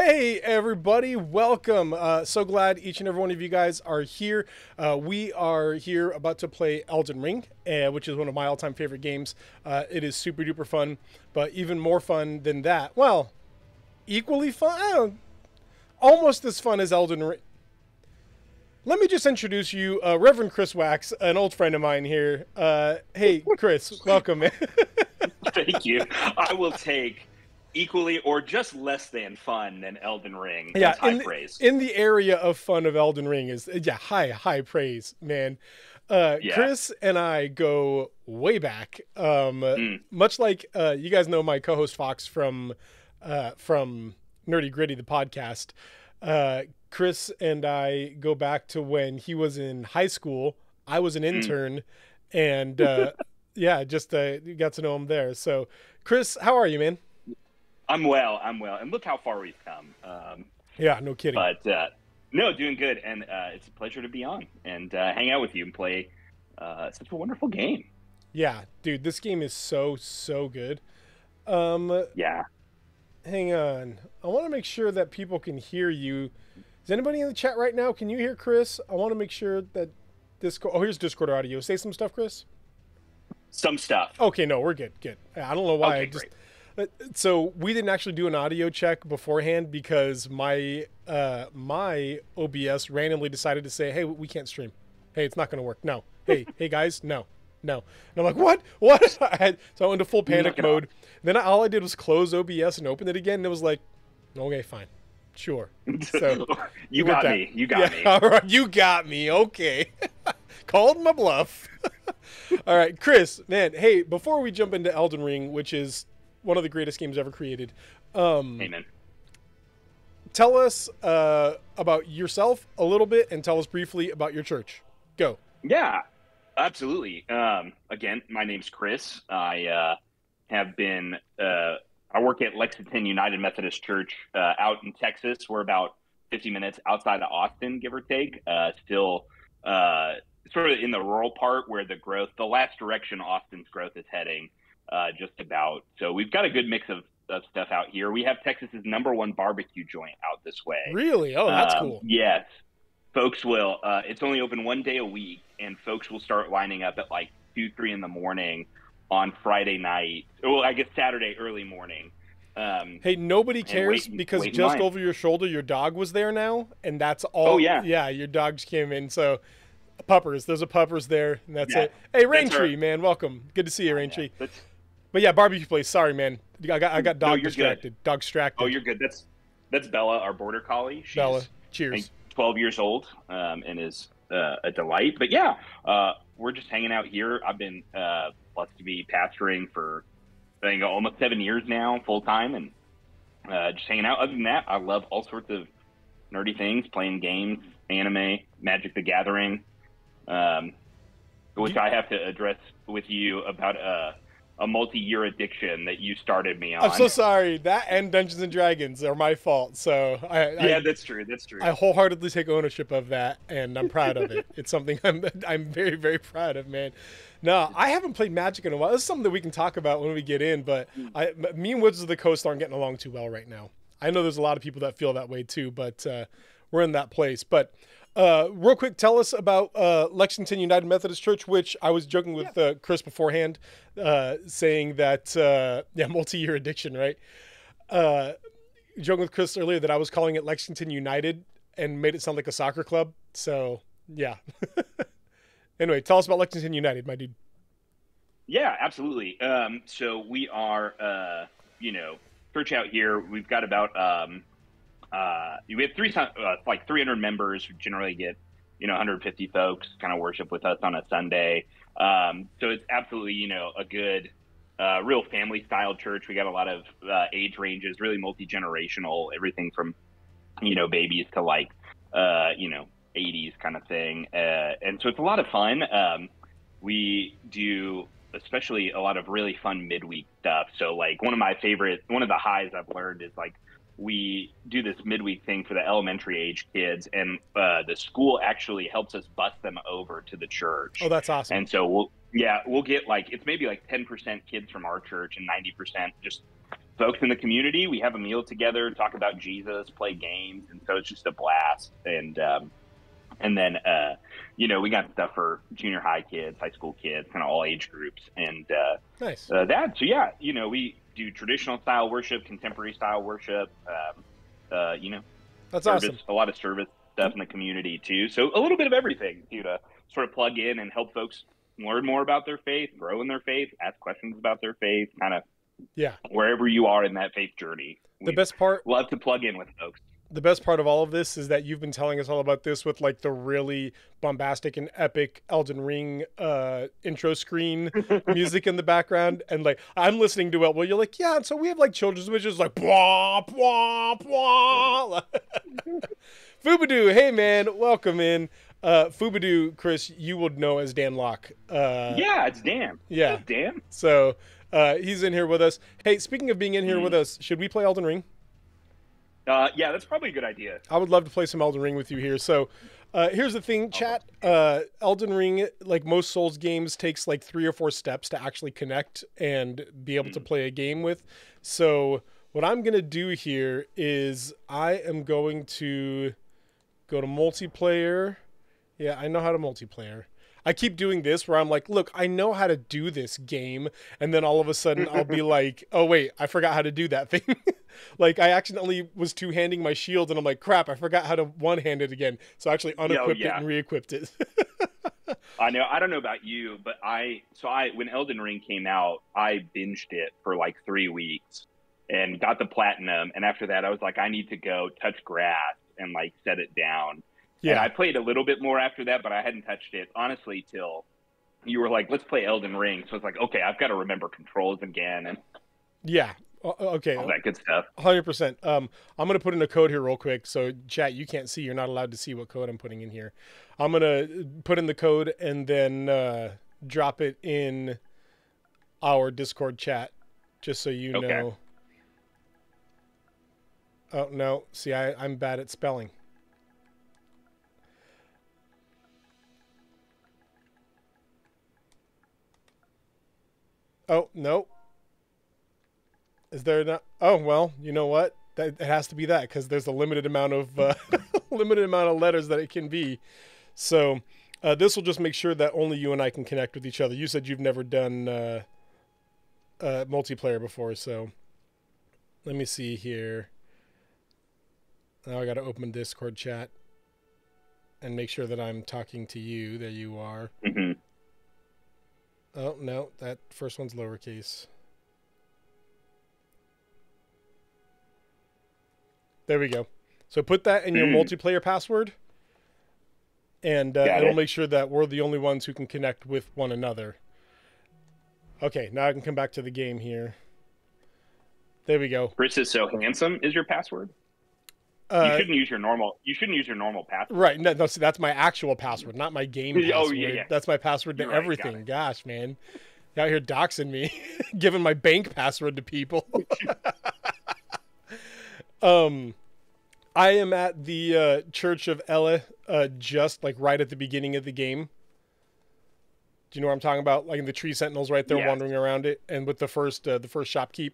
Hey everybody, welcome. So glad each and every one of you guys are here. We are here about to play Elden Ring, which is one of my all-time favorite games. It is super duper fun, but even more fun than that. Well, equally fun, almost as fun as Elden Ring. Let me just introduce you, Reverend Chris Wax, an old friend of mine here. Hey Chris, welcome, man. Thank you. I will take equally or just less than fun than Elden Ring. Yeah, That's high praise. in the area of fun of Elden Ring is high praise, man. Yeah. Chris and I go way back. Mm. Much like you guys know my co-host Fox from Nerdy Gritty, the podcast. Chris and I go back to when he was in high school. I was an intern, and yeah, just got to know him there. So, Chris, how are you, man? I'm well. And look how far we've come. Yeah, no kidding. But no, doing good. And it's a pleasure to be on and hang out with you and play such a wonderful game. Yeah, dude, this game is so good. Yeah. Hang on. I want to make sure that people can hear you. Is anybody in the chat right now? Can you hear Chris? I want to make sure that Discord. Oh, here's Discord audio. Say some stuff, Chris. Some stuff. Okay, no, we're good. Good. I don't know why. Okay, I just. great. So we didn't actually do an audio check beforehand because my OBS randomly decided to say, "Hey, we can't stream. Hey, it's not going to work. No. Hey guys, no." And I'm like, what? So I went into full panic mode. Then all I did was close OBS and open it again, and it was like, okay, fine, sure. So You got me. All right, you got me. Okay, called my bluff. All right, Chris, man. Hey, before we jump into Elden Ring, which is one of the greatest games ever created, Amen. tell us about yourself a little bit, and tell us briefly about your church. Go. Yeah, absolutely. Again, my name's Chris. I have been, I work at Lexington United Methodist Church out in Texas. We're about 50 minutes outside of Austin, give or take. Still sort of in the rural part where the last direction Austin's growth is heading, just about. So we've got a good mix of stuff out here. We have Texas's #1 barbecue joint out this way. Really? Oh, that's cool. Yes. Folks will, it's only open one day a week, and folks will start lining up at like 2, 3 in the morning on Friday night. Well, I guess Saturday early morning. Hey, nobody cares because wait in just line. over your shoulder, your dog was there now, and that's all. Oh, yeah. Yeah, your dog just came in. So, puppers, there's a puppers there, and that's Yeah, it. Hey, that's Raintree, our- man, welcome. Good to see you, Raintree. Yeah, But yeah, barbecue place. Sorry, man. I got No, dog you're distracted. Dog distracted. oh, you're good. That's Bella, our border collie. She's Bella. I Cheers. think 12 years old, and is a delight. But yeah, we're just hanging out here. I've been blessed to be pastoring for I think almost 7 years now, full time, and just hanging out. Other than that, I love all sorts of nerdy things, playing games, anime, Magic the Gathering, which I have to address with you about a multi-year addiction that you started me on. I'm so sorry. That and Dungeons and Dragons are my fault. So Yeah, that's true. I wholeheartedly take ownership of that, and I'm proud of it. It's something I'm very, very proud of, man. No, I haven't played Magic in a while. This is something that we can talk about when we get in, but me and Woods of the Coast aren't getting along too well right now. I know there's a lot of people that feel that way too, but we're in that place. But real quick, tell us about Lexington United Methodist Church, which I was joking with Chris beforehand, saying that, multi-year addiction, right? Joking with Chris earlier that I was calling it Lexington United and made it sound like a soccer club. So, yeah. Anyway, tell us about Lexington United, my dude. Yeah, absolutely. So we are, church out here. We've got about, we have like 300 members who generally get, 150 folks kind of worship with us on a Sunday. So it's absolutely, a good, real family style church. We got a lot of age ranges, really multi-generational, everything from, babies to like, 80s kind of thing. And so it's a lot of fun. We do especially a lot of really fun midweek stuff. So like one of the highs I've learned is like we do this midweek thing for the elementary age kids, and the school actually helps us bus them over to the church. Oh, that's awesome. And so we'll get like, it's maybe like 10% kids from our church and 90% just folks in the community. We have a meal together, talk about Jesus, play games, and so it's just a blast. And then we got stuff for junior high kids, high school kids, kind of all age groups, and nice. We do traditional style worship, contemporary style worship. That's service, awesome. A lot of service stuff in the community too. So a little bit of everything to sort of plug in and help folks learn more about their faith, grow in their faith, ask questions about their faith, kind of wherever you are in that faith journey. The best part, love to plug in with folks. The best part of all of this is that you've been telling us all about this with like the really bombastic and epic Elden Ring intro screen music in the background. And like, I'm listening to it. Well, you're like, yeah. And so we have like children's, which is like, blah, blah, blah. Fubadoo. Hey man, welcome in. Fubadoo, Chris, you would know as Dan Locke. Yeah, it's Dan. Yeah. It's Dan. So he's in here with us. Hey, speaking of being in here with us, should we play Elden Ring? Yeah, that's probably a good idea. I would love to play some Elden Ring with you here. So here's the thing, chat. Elden Ring, like most Souls games, takes like 3 or 4 steps to actually connect and be able to play a game with. So what I'm going to do here is I am going to go to multiplayer. Yeah, I know how to multiplayer. I keep doing this where I'm like, look, I know how to do this game. And then all of a sudden I'll be like, oh, wait, I forgot how to do that thing. Like I accidentally was two-handing my shield and I'm like, crap, I forgot how to one-hand it again. So I actually unequipped it and re-equipped it. I know. I don't know about you, but when Elden Ring came out, I binged it for like 3 weeks and got the platinum. And after that, I was like, I need to go touch grass and like set it down. Yeah. And I played a little bit more after that, but I hadn't touched it, honestly, till you were like, let's play Elden Ring. So it's like, okay, I've got to remember controls again. And yeah. Okay. All that good stuff. 100%. I'm going to put in a code here real quick. So chat, you can't see, you're not allowed to see what code I'm putting in here. I'm going to put in the code and then drop it in our Discord chat, just so you know. Oh, no. See, I'm bad at spelling. Oh, no. Is there not? Oh, well, you know what? It has to be that because there's a limited amount of letters that it can be. So this will just make sure that only you and I can connect with each other. You said you've never done multiplayer before, so let me see here. Now I got to open Discord chat and make sure that I'm talking to you. There you are. Mm-hmm. Oh, no, that first one's lowercase. There we go. So put that in your multiplayer password, and it'll make sure that we're the only ones who can connect with one another. Okay, now I can come back to the game here. There we go. Chris is so handsome is your password? You shouldn't use your normal. You shouldn't use your normal password. Right. No, see, that's my actual password, not my game password. Oh, yeah. That's my password to everything. Gosh, man. You're out here doxing me, giving my bank password to people. I am at the Church of Ella, just like right at the beginning of the game. Do you know what I'm talking about? Like in the tree sentinels right there wandering around it, and with the first shopkeep.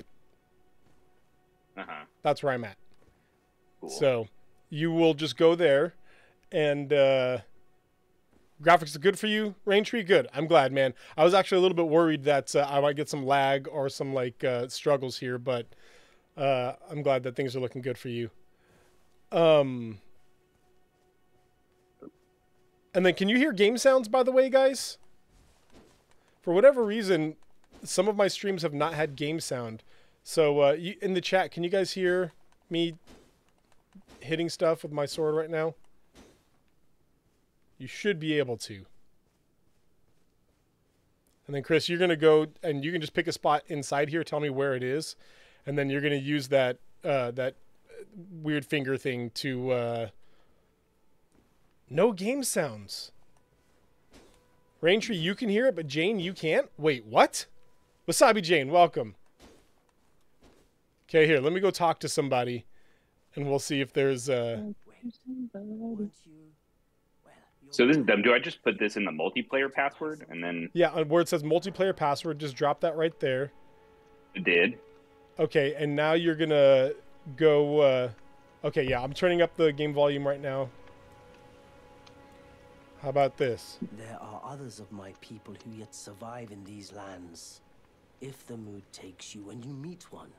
That's where I'm at. Cool. So you will just go there, and graphics are good for you. Raintree, good. I'm glad, man. I was actually a little bit worried that I might get some lag or some like struggles here, but I'm glad that things are looking good for you. And then can you hear game sounds, by the way, guys? For whatever reason, some of my streams have not had game sound. So in the chat, can you guys hear me hitting stuff with my sword right now? You should be able to. And then Chris, you're going to go and you can just pick a spot inside here, tell me where it is, and then you're going to use that that weird finger thing to no game sounds. Raintree, you can hear it, but Jane, you can't? Wait, what? Wasabi Jane, welcome. Okay, here, let me go talk to somebody, and we'll see if there's So this is dumb. Do I just put this in the multiplayer password and then? Yeah, where it says multiplayer password, just drop that right there. It did. Okay, and now you're gonna go. Okay, yeah, I'm turning up the game volume right now. How about this? There are others of my people who yet survive in these lands. If the mood takes you and you meet one,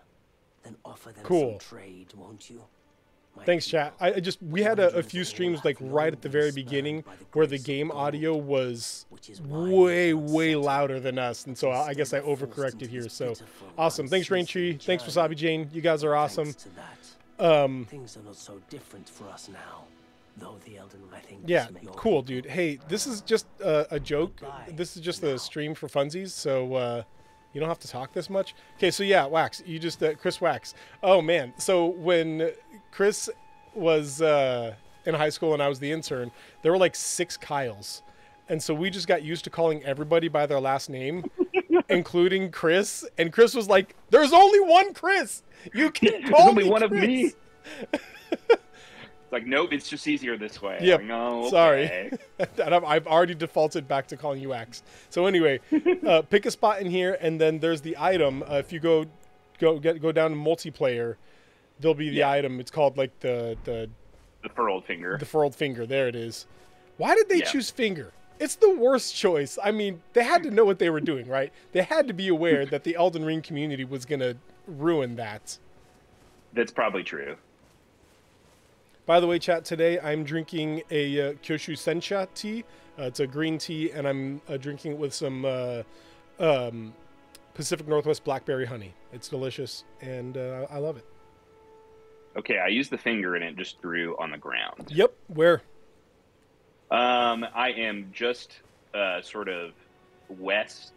then offer them some trade, won't you? Thanks, chat. We had a few streams like right at the very beginning where the game audio was way louder than us, and so I guess I overcorrected here. So awesome. Thanks, Raintree. Thanks, Wasabi Jane. You guys are awesome. Things are not so different for us now. Though the Elden, I think. Yeah, cool, dude. Hey, this is just a joke. This is just a stream for funsies, so you don't have to talk this much. Okay, so yeah, Wax, you just Chris Wax. Oh man, so when Chris was in high school and I was the intern, there were like 6 Kyles, and so we just got used to calling everybody by their last name, including Chris. And Chris was like, "There's only one Chris. You can call me only one Chris. Of me." It's like, nope, it's just easier this way. Yep. Like, no, okay. Sorry. And I've already defaulted back to calling you Wax. So anyway, pick a spot in here, and then there's the item. If you go down to multiplayer, there'll be the item. It's called like the furrowed finger. The furrowed finger. There it is. Why did they choose finger? It's the worst choice. I mean, they had to know what they were doing, right? They had to be aware that the Elden Ring community was gonna ruin that. That's probably true. By the way, chat, today I'm drinking a Kyoshu Sencha tea. It's a green tea, and I'm drinking it with some Pacific Northwest blackberry honey. It's delicious, and I love it. Okay, I used the finger, and it just threw on the ground. Yep, where? I am just sort of west,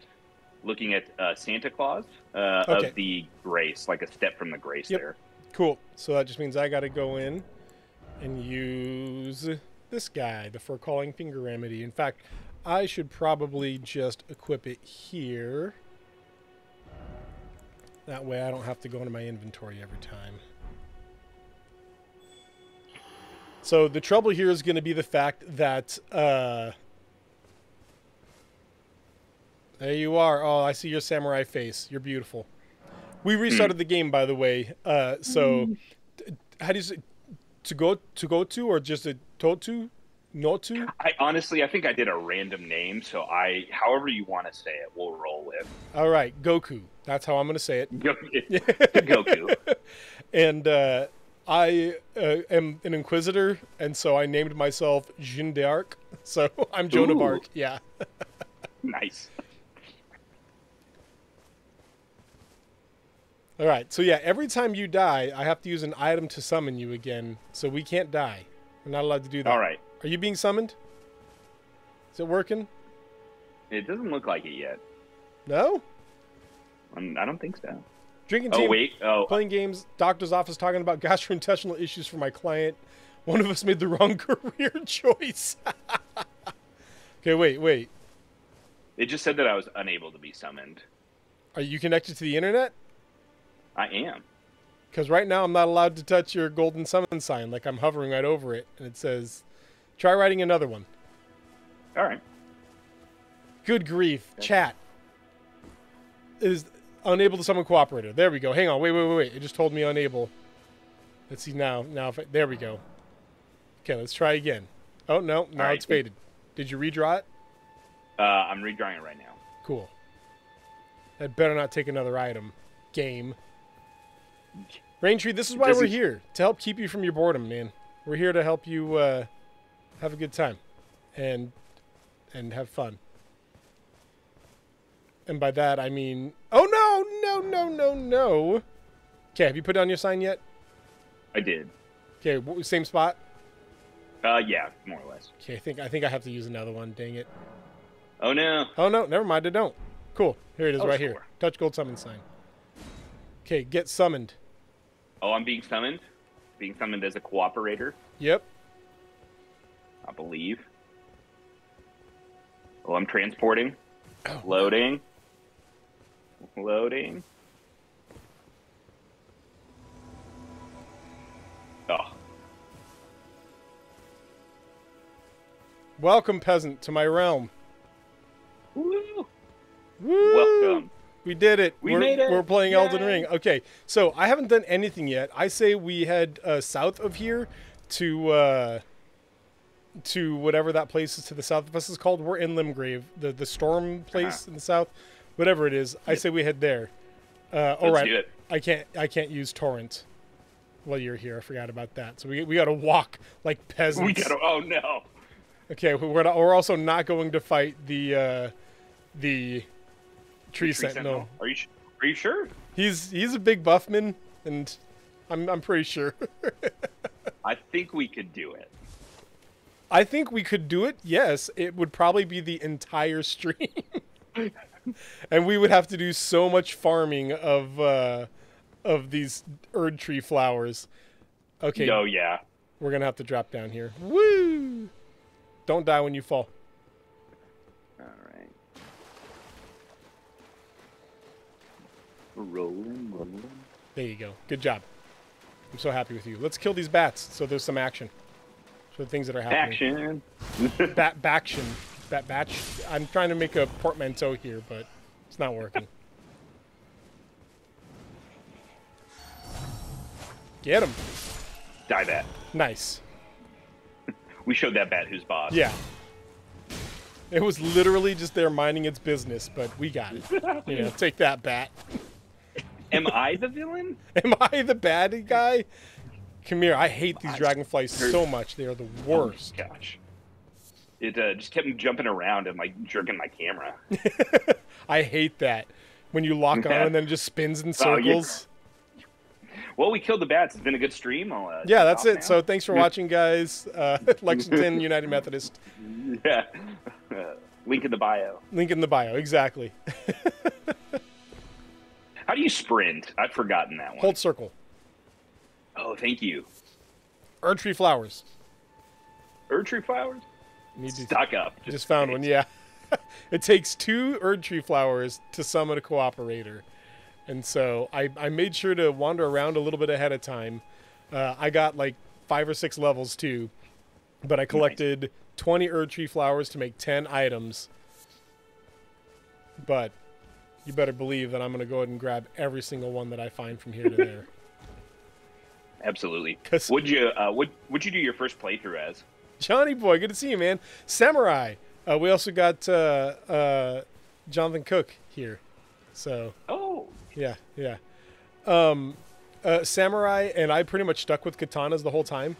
looking at Santa Claus of the Grace, like a step from the Grace there. Cool. So that just means I got to go in and use this guy, the fur-calling finger remedy. In fact, I should probably just equip it here. That way I don't have to go into my inventory every time. So the trouble here is going to be the fact that... there you are. Oh, I see your samurai face. You're beautiful. We restarted the game, by the way. So how do you say... To go to, or just a totu? Notu? I think I did a random name, so however you want to say it, we'll roll with. All right, Goku. That's how I'm going to say it. Goku. And I am an Inquisitor, and so I named myself Jeanne d'Arc. So I'm Joan of Arc. Yeah. Nice. All right, so yeah, every time you die, I have to use an item to summon you again, so we can't die. We're not allowed to do that. All right. Are you being summoned? Is it working? It doesn't look like it yet. No? I don't think so. Drinking team, playing playing games, doctor's office talking about gastrointestinal issues for my client. One of us made the wrong career choice. Okay, wait. It just said that I was unable to be summoned. Are you connected to the internet? I am. Because right now I'm not allowed to touch your golden summon sign. Like I'm hovering right over it, and it says, try writing another one. All right. Good grief. Okay. Chat is unable to summon cooperator. There we go. Hang on. Wait. It just told me unable. Let's see now. There we go. Okay, let's try again. Oh, no. Now it's faded. Did you redraw it? I'm redrawing it right now. Cool. That better not take another item. Game. Raintree, this is why we're here. To help keep you from your boredom, man. We're here to help you have a good time. And have fun. And by that, I mean... Oh, no! Okay, have you put down your sign yet? I did. Okay, same spot? Yeah, more or less. Okay, I think I have to use another one. Dang it. Oh, no. Oh, no, never mind. I don't. Cool. Here it is right here. Touch gold summon sign. Okay, get summoned. Oh, I'm being summoned? Being summoned as a cooperator? Yep. I believe. Oh, I'm transporting. Oh. Loading. Oh. Welcome, peasant, to my realm. Woo! Woo! Welcome. We did it. We made it. We're playing Yay. Elden Ring. Okay, so I haven't done anything yet. I say we head south of here to whatever that place is to the south of us is called. We're in Limgrave, the storm place in the south, whatever it is. I say we head there. All right. do it. I can't use torrent while you're here. I forgot about that. So we got to walk like peasants. Oh no. Okay, we're also not going to fight the tree sentinel. Are you sure? He's a big buffman, and I'm pretty sure. I think we could do it. I think we could do it. Yes, it would probably be the entire stream, and we would have to do so much farming of these Erd tree flowers. Okay. Oh yeah. We're gonna have to drop down here. Woo! Don't die when you fall. All right. We're rolling. There you go. Good job. I'm so happy with you. Let's kill these bats so there's some action. For the things that are happening. Action. Baction. Batch. I'm trying to make a portmanteau here, but it's not working. Get him. Die bat. Nice. We showed that bat who's boss. Yeah. It was literally just there minding its business, but we got it. You know, take that, bat. Am I the villain? Am I the bad guy? Come here. I hate these dragonflies so much. They are the worst. Oh, gosh. It just kept jumping around and like jerking my camera. I hate that. When you lock on and then it just spins in circles. Well, we killed the bats. It's been a good stream. Yeah, that's it. Now. So thanks for watching, guys. Lexington United Methodist. Yeah. Link in the bio. Link in the bio, exactly. How do you sprint? I've forgotten that one. Hold circle. Oh, thank you. Erd tree flowers. Erd tree flowers? Need to stock up. Just found one, yeah. It takes 2 Erd tree flowers to summon a cooperator. And so I made sure to wander around a little bit ahead of time. I got like 5 or 6 levels too. But I collected 20 Erd tree flowers to make 10 items. But you better believe that I'm going to go ahead and grab every single one that I find from here to there. Absolutely. Would you do your first playthrough as? Johnny boy, good to see you, man. Samurai. We also got Jonathan Cook here. So. Oh. Yeah. Samurai and I pretty much stuck with katanas the whole time.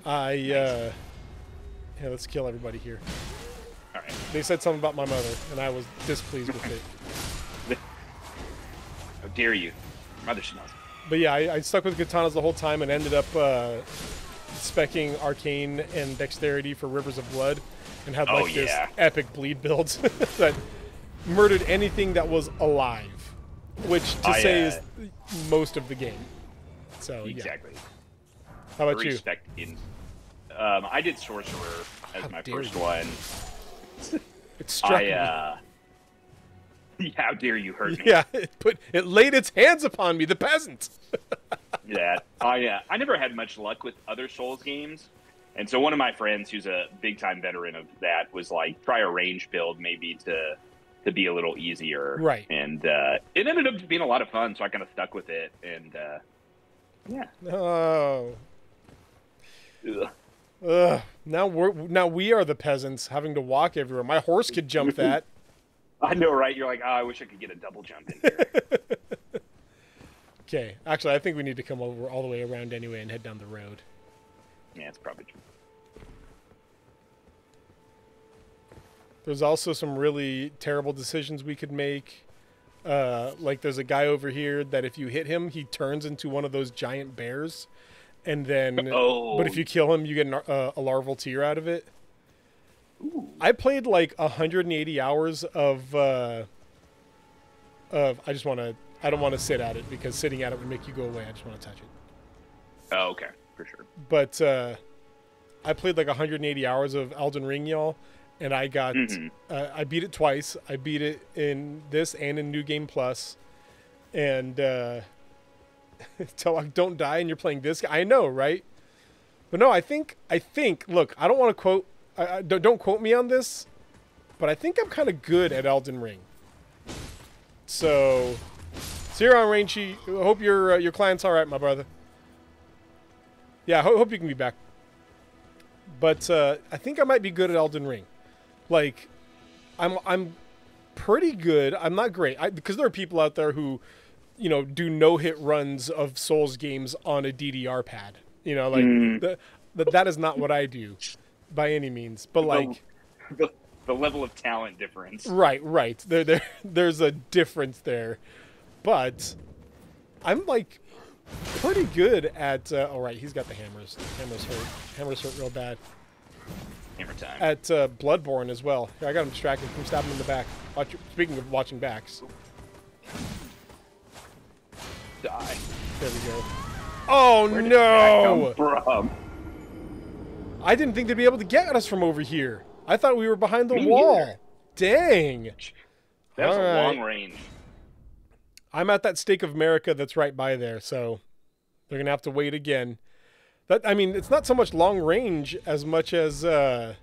Yeah, let's kill everybody here. All right. They said something about my mother, and I was displeased with it. How dare you? Mother smells. But yeah, I stuck with katanas the whole time and ended up specking arcane and dexterity for Rivers of Blood, and had like this epic bleed builds that murdered anything that was alive, which to say is most of the game. So exactly. Yeah. How about you? I did sorcerer as my first one. It struck me. How dare you hurt me? Yeah, it laid its hands upon me, the peasant. Yeah, I never had much luck with other Souls games, and so one of my friends, who's a big time veteran of that, was like, try a range build maybe to be a little easier. Right. And it ended up being a lot of fun, so I kind of stuck with it, and yeah. Oh. Ugh. Now we are the peasants having to walk everywhere. My horse could jump that. I know, right? You're like, I wish I could get a double jump in here. Okay. Actually, I think we need to come over all the way around anyway and head down the road. Yeah, it's probably true. There's also some really terrible decisions we could make. Like there's a guy over here that if you hit him, he turns into one of those giant bears. And then, but if you kill him, you get a larval tear out of it. Ooh. I played like 180 hours of I don't want to sit at it because sitting at it would make you go away. I just want to touch it. Oh, okay. For sure. But I played like 180 hours of Elden Ring, y'all. And I got, I beat it twice. I beat it in this and in New Game Plus. And until I don't die and you're playing this guy. I know, right? But no, I think, look, I don't want to quote, don't quote me on this, but I think I'm kind of good at Elden Ring. So, Siron Ranchi, hope your client's all right, my brother. Yeah, hope you can be back. But I think I might be good at Elden Ring. Like, I'm pretty good. I'm not great because there are people out there who, you know, do no-hit runs of Souls games on a DDR pad. You know, like that is not what I do by any means. But like the level of talent difference. Right. There's a difference there. But I'm like pretty good at all right, he's got the hammers. Hammers hurt real bad. Hammer time. At Bloodborne as well. Here, I got him distracted. Can stab him in the back. Speaking of watching backs. Die. There we go. Oh, Where did no! that come from? I didn't think they'd be able to get us from over here. I thought we were behind the Me wall. neither. Dang. That was All a right. long range. I'm at that Stake of America that's right by there, so they're going to have to wait again. I mean, it's not so much long range as much as that's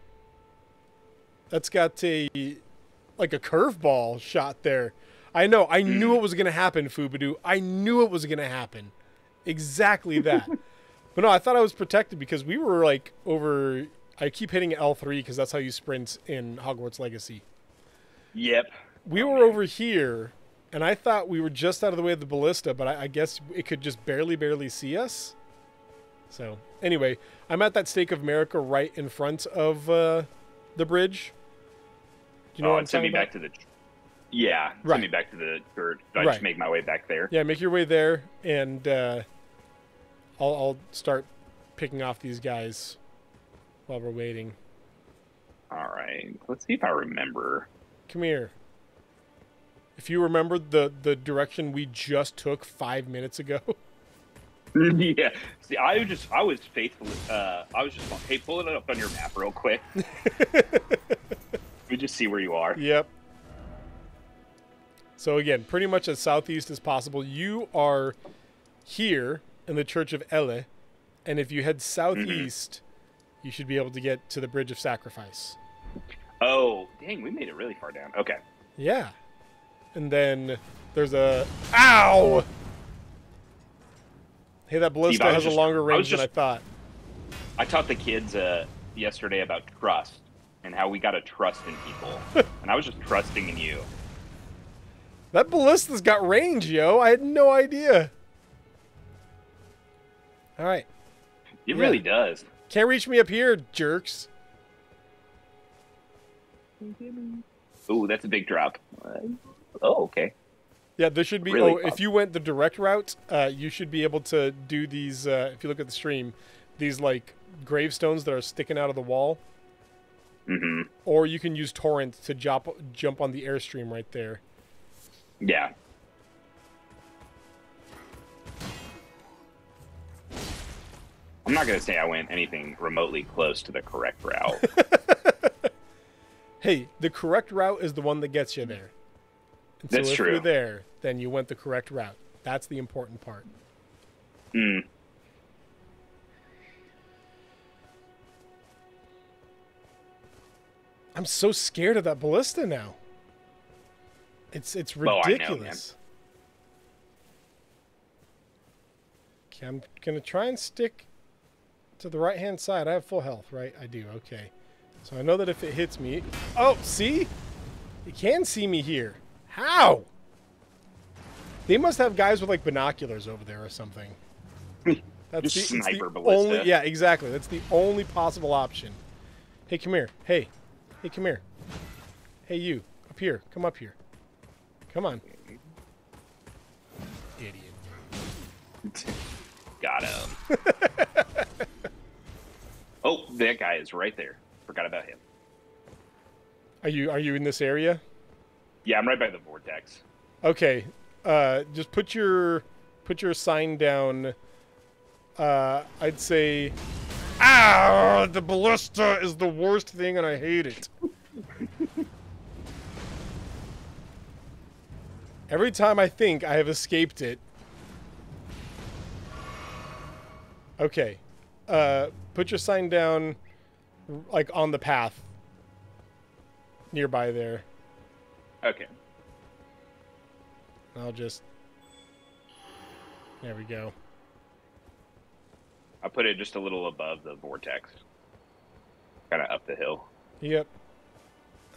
got a curveball shot there. I know. I knew it was going to happen, Fubadu. I knew it was going to happen. Exactly that. But no, I thought I was protected because we were like over. I keep hitting L3 because that's how you sprint in Hogwarts Legacy. Yep. We were over here, and I thought we were just out of the way of the ballista, but I guess it could just barely see us. So, anyway, I'm at that Stake of America right in front of the bridge. Do you know what I'm send me talking back about? to the... Yeah, Right. send me back to the church. I Right. just make my way back there. Yeah, make your way there, and I'll start picking off these guys while we're waiting. All right. Let's see if I remember. Come here. If you remember the direction we just took 5 minutes ago. Yeah. See, I was faithful. I was just like, hey, pull it up on your map real quick. We just see where you are. Yep. So again, pretty much as southeast as possible. You are here in the Church of Elle, and if you head southeast, you should be able to get to the Bridge of Sacrifice. Oh, dang, we made it really far down. Okay. Yeah. And then there's a... Ow! Hey, that ballista has a longer range than I thought. I taught the kids yesterday about trust and how we got to trust in people. And I was just trusting in you. That ballista's got range, yo. I had no idea. All right. It really does. Can't reach me up here, jerks. Ooh, that's a big drop. Oh, okay. Yeah, there should be... Really if you went the direct route, you should be able to do these, if you look at the stream, these, like, gravestones that are sticking out of the wall. Mm-hmm. Or you can use Torrent to jump on the airstream right there. Yeah. I'm not going to say I went anything remotely close to the correct route. Hey, the correct route is the one that gets you there. And so That's if true. you're there, then you went the correct route. That's the important part. Mm. I'm so scared of that ballista now. It's ridiculous. Okay, I'm gonna try and stick to the right-hand side. I have full health, right? I do. Okay. So I know that if it hits me... Oh, see? You can see me here. How? They must have guys with, like, binoculars over there or something. That's Just the sniper ballista. only... Yeah, exactly. That's the only possible option. Hey, come here. Hey. Hey, come here. Hey, you. Up here. Come up here. Come on. Idiot. Got him. Oh, that guy is right there. Forgot about him. Are you in this area? Yeah, I'm right by the vortex. Okay. Just put your sign down. I'd say... Ah! The ballista is the worst thing and I hate it. Every time I think I have escaped it... Okay. Put your sign down, like, on the path. Nearby there. Okay. I'll just... There we go. I put it just a little above the vortex. Kind of up the hill. Yep.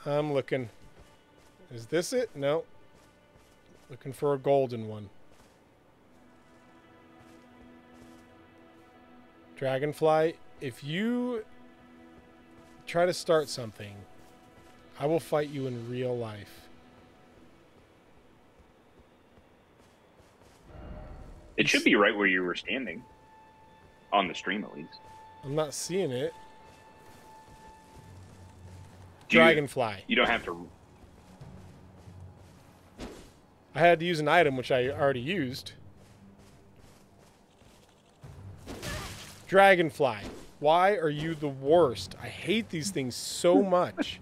I'm looking. Is this it? No. Looking for a golden one. Dragonfly, if you try to start something, I will fight you in real life. It should be right where you were standing. On the stream, at least. I'm not seeing it. Dragonfly. You don't have to... I had to use an item, which I already used. Dragonfly. Why are you the worst? I hate these things so much.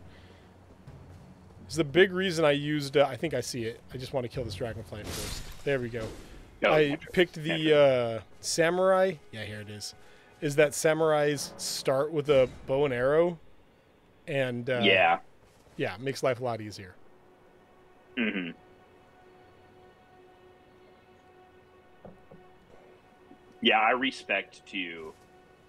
It's the big reason I used... I think I see it. I just want to kill this dragonfly first. There we go. No, I picked the samurai. Yeah, here it is. Is that samurais start with a bow and arrow? And yeah, makes life a lot easier. Mm-hmm. Yeah, I respect to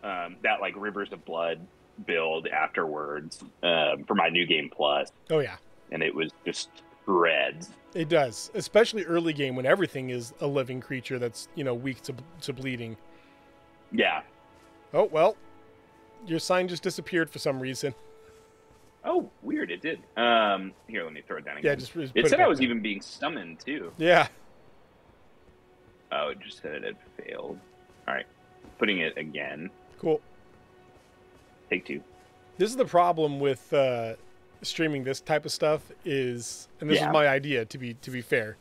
that like Rivers of Blood build afterwards for my new game plus. Oh yeah, and it was just shreds. It does, especially early game when everything is a living creature that's weak to bleeding. Yeah. Oh well, your sign just disappeared for some reason. Oh, weird! It did. Here, let me throw it down again. Yeah, just put it said back I was down. even being summoned too. Yeah. Oh, it just said it had failed. All right, putting it again. Cool. Take two. This is the problem with streaming this type of stuff is, and this is my idea to be fair,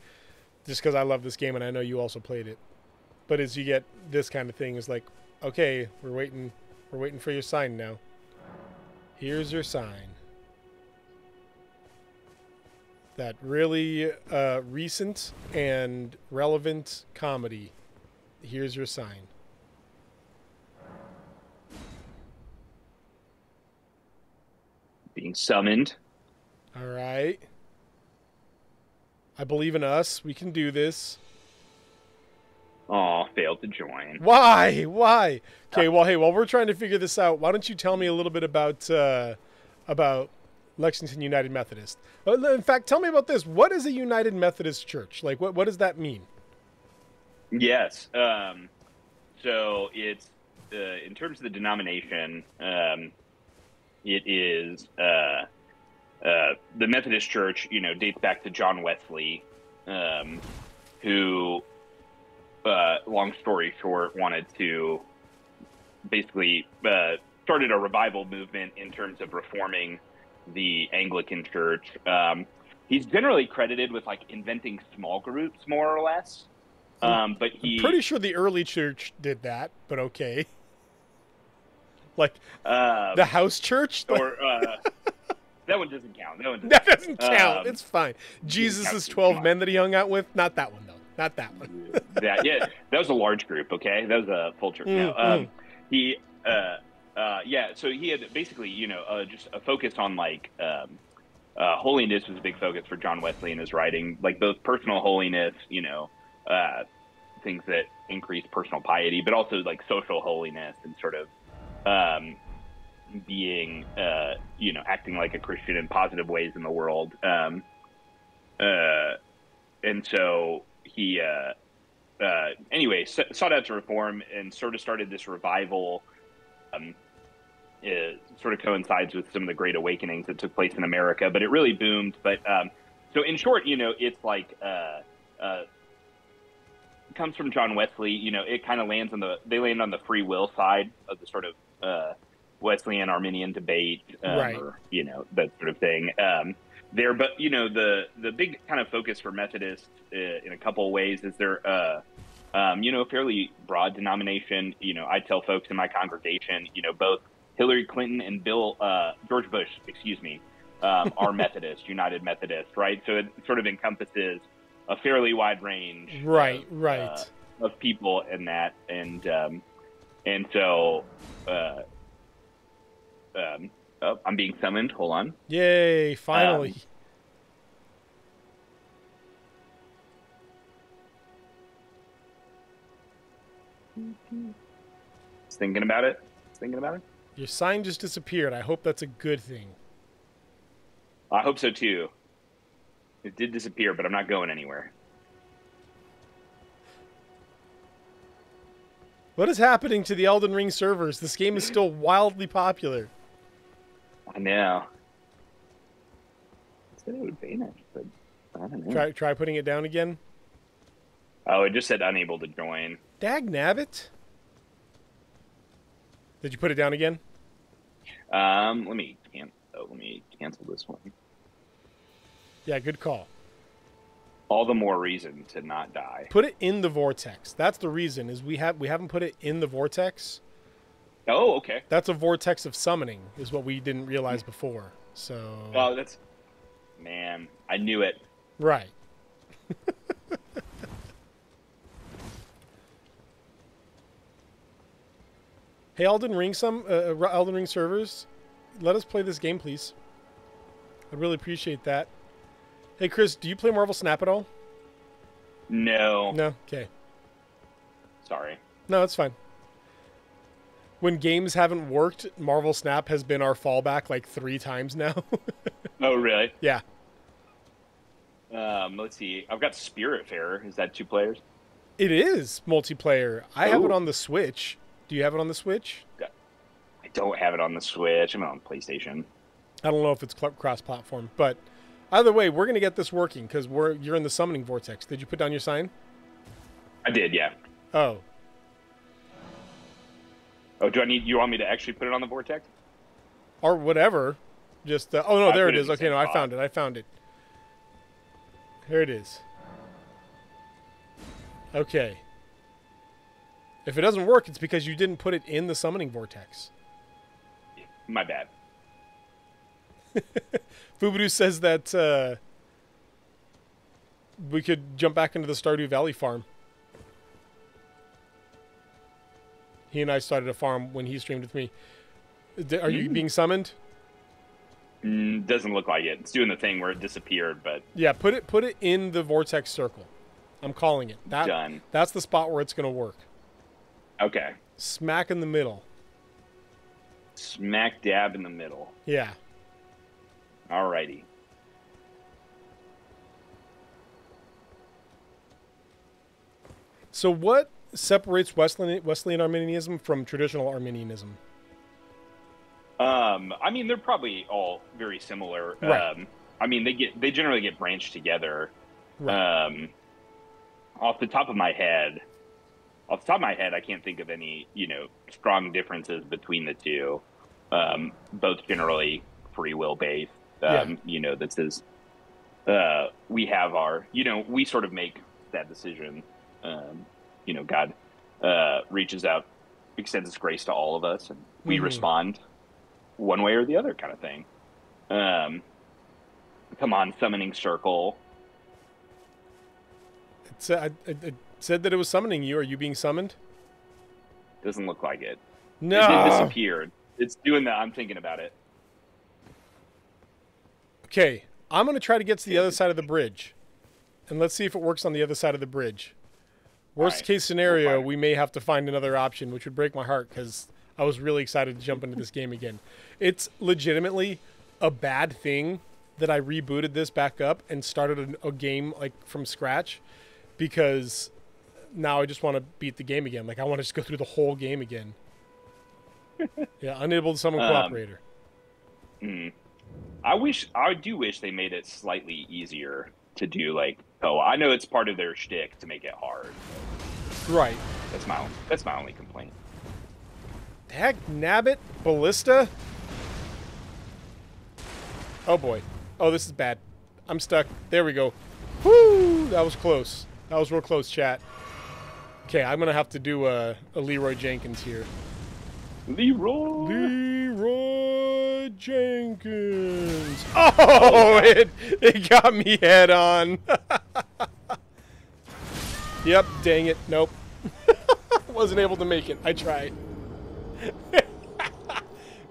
just because I love this game and I know you also played it. But as you get this kind of thing, is like, okay, we're waiting for your sign now. Here's your sign. That really recent and relevant comedy. Here's your sign. Being summoned. All right. I believe in us. We can do this. Oh, failed to join. Why? Why? Okay, well, hey, while we're trying to figure this out, why don't you tell me a little bit about Lexington United Methodist? In fact, tell me about this. What is a United Methodist Church? Like, what does that mean? Yes. So it's in terms of the denomination, it is the Methodist Church. Dates back to John Wesley, who, long story short, wanted to basically started a revival movement in terms of reforming the Anglican Church. He's generally credited with like inventing small groups, more or less. But I'm pretty sure the early church did that, but okay. Like the house church, or that one doesn't count. That doesn't count. It's fine. Jesus' 12 men that he hung out with, not that one though. Not that one. that was a large group. Okay, that was a full church. So he had basically just a focus on like holiness was a big focus for John Wesley in his writing, like both personal holiness, things that increase personal piety, but also like social holiness and sort of being acting like a Christian in positive ways in the world. And so he anyway sought out to reform and sort of started this revival. It sort of coincides with some of the great awakenings that took place in America, but it really boomed. But so in short, it's like it comes from John Wesley. It kind of land on the free will side of the sort of Wesleyan Arminian debate, right. or that sort of thing. But the big kind of focus for Methodists in a couple of ways is they're a fairly broad denomination. I tell folks in my congregation, both Hillary Clinton and George Bush, are Methodist, United Methodist, right? So it sort of encompasses a fairly wide range, right, of people in that, and so I'm being summoned. Hold on. Yay! Finally. Just thinking about it. Your sign just disappeared. I hope that's a good thing. I hope so too. It did disappear, but I'm not going anywhere. What is happening to the Elden Ring servers? This game is still wildly popular. I know. I said it would vanish, but I don't know. Try putting it down again. Oh, it just said unable to join. Dag nabbit. Did you put it down again? Let me cancel this one. Yeah, good call. All the more reason to not die. Put it in the vortex. That's the reason, is we haven't put it in the vortex. Oh, okay. That's a vortex of summoning, is what we didn't realize before. So. Oh, man, I knew it. Right. Hey, Elden Ring servers, let us play this game, please. I'd really appreciate that. Hey, Chris, do you play Marvel Snap at all? No. No? Okay. Sorry. No, it's fine. When games haven't worked, Marvel Snap has been our fallback like 3 times now. Oh, really? Yeah. Let's see. I've got Spiritfarer. Is that 2 players? It is multiplayer. I have it on the Switch. Do you have it on the Switch? I don't have it on the Switch. I'm on PlayStation. I don't know if it's cross-platform, but either way, we're going to get this working because you're in the summoning vortex. Did you put down your sign? I did, yeah. Oh. Oh, you want me to actually put it on the vortex? Or whatever. Just, oh no, there it is. Okay, no, I found it. Here it is. Okay. If it doesn't work, it's because you didn't put it in the summoning vortex. My bad. Fubudu says that we could jump back into the Stardew Valley farm. He and I started a farm when he streamed with me. Are you being summoned? Doesn't look like it. It's doing the thing where it disappeared, but... Yeah, put it in the vortex circle. I'm calling it. Done. That's the spot where it's going to work. Okay. Smack in the middle. Smack dab in the middle. Yeah. Alrighty. So what separates Wesleyan Arminianism from traditional Arminianism? I mean, they're probably all very similar. Right. I mean, they generally get branched together. Right. Off the top of my head, I can't think of any, strong differences between the two. Both generally free will based. This is, we have our, we sort of make that decision. God reaches out, extends his grace to all of us, and we respond one way or the other, kind of thing. Come on, summoning circle. It said that it was summoning you. Are you being summoned? Doesn't look like it. No. It disappeared. It's doing that. I'm thinking about it. Okay, I'm going to try to get to the other side of the bridge. And let's see if it works on the other side of the bridge. Worst case scenario, we may have to find another option, which would break my heart because I was really excited to jump into this game again. It's legitimately a bad thing that I rebooted this back up and started a game like from scratch, because now I just want to beat the game again. Like, I want to just go through the whole game again. Yeah, unable to summon cooperator. I do wish they made it slightly easier to do. Like, I know it's part of their shtick to make it hard. Right. That's my only complaint. Heck, nabbit, ballista. Oh boy. Oh, this is bad. I'm stuck. There we go. Woo! That was close. That was real close, chat. Okay, I'm gonna have to do a Leroy Jenkins here. Leroy Jenkins. Oh, it got me head on. Yep, dang it. Nope. Wasn't able to make it. I tried.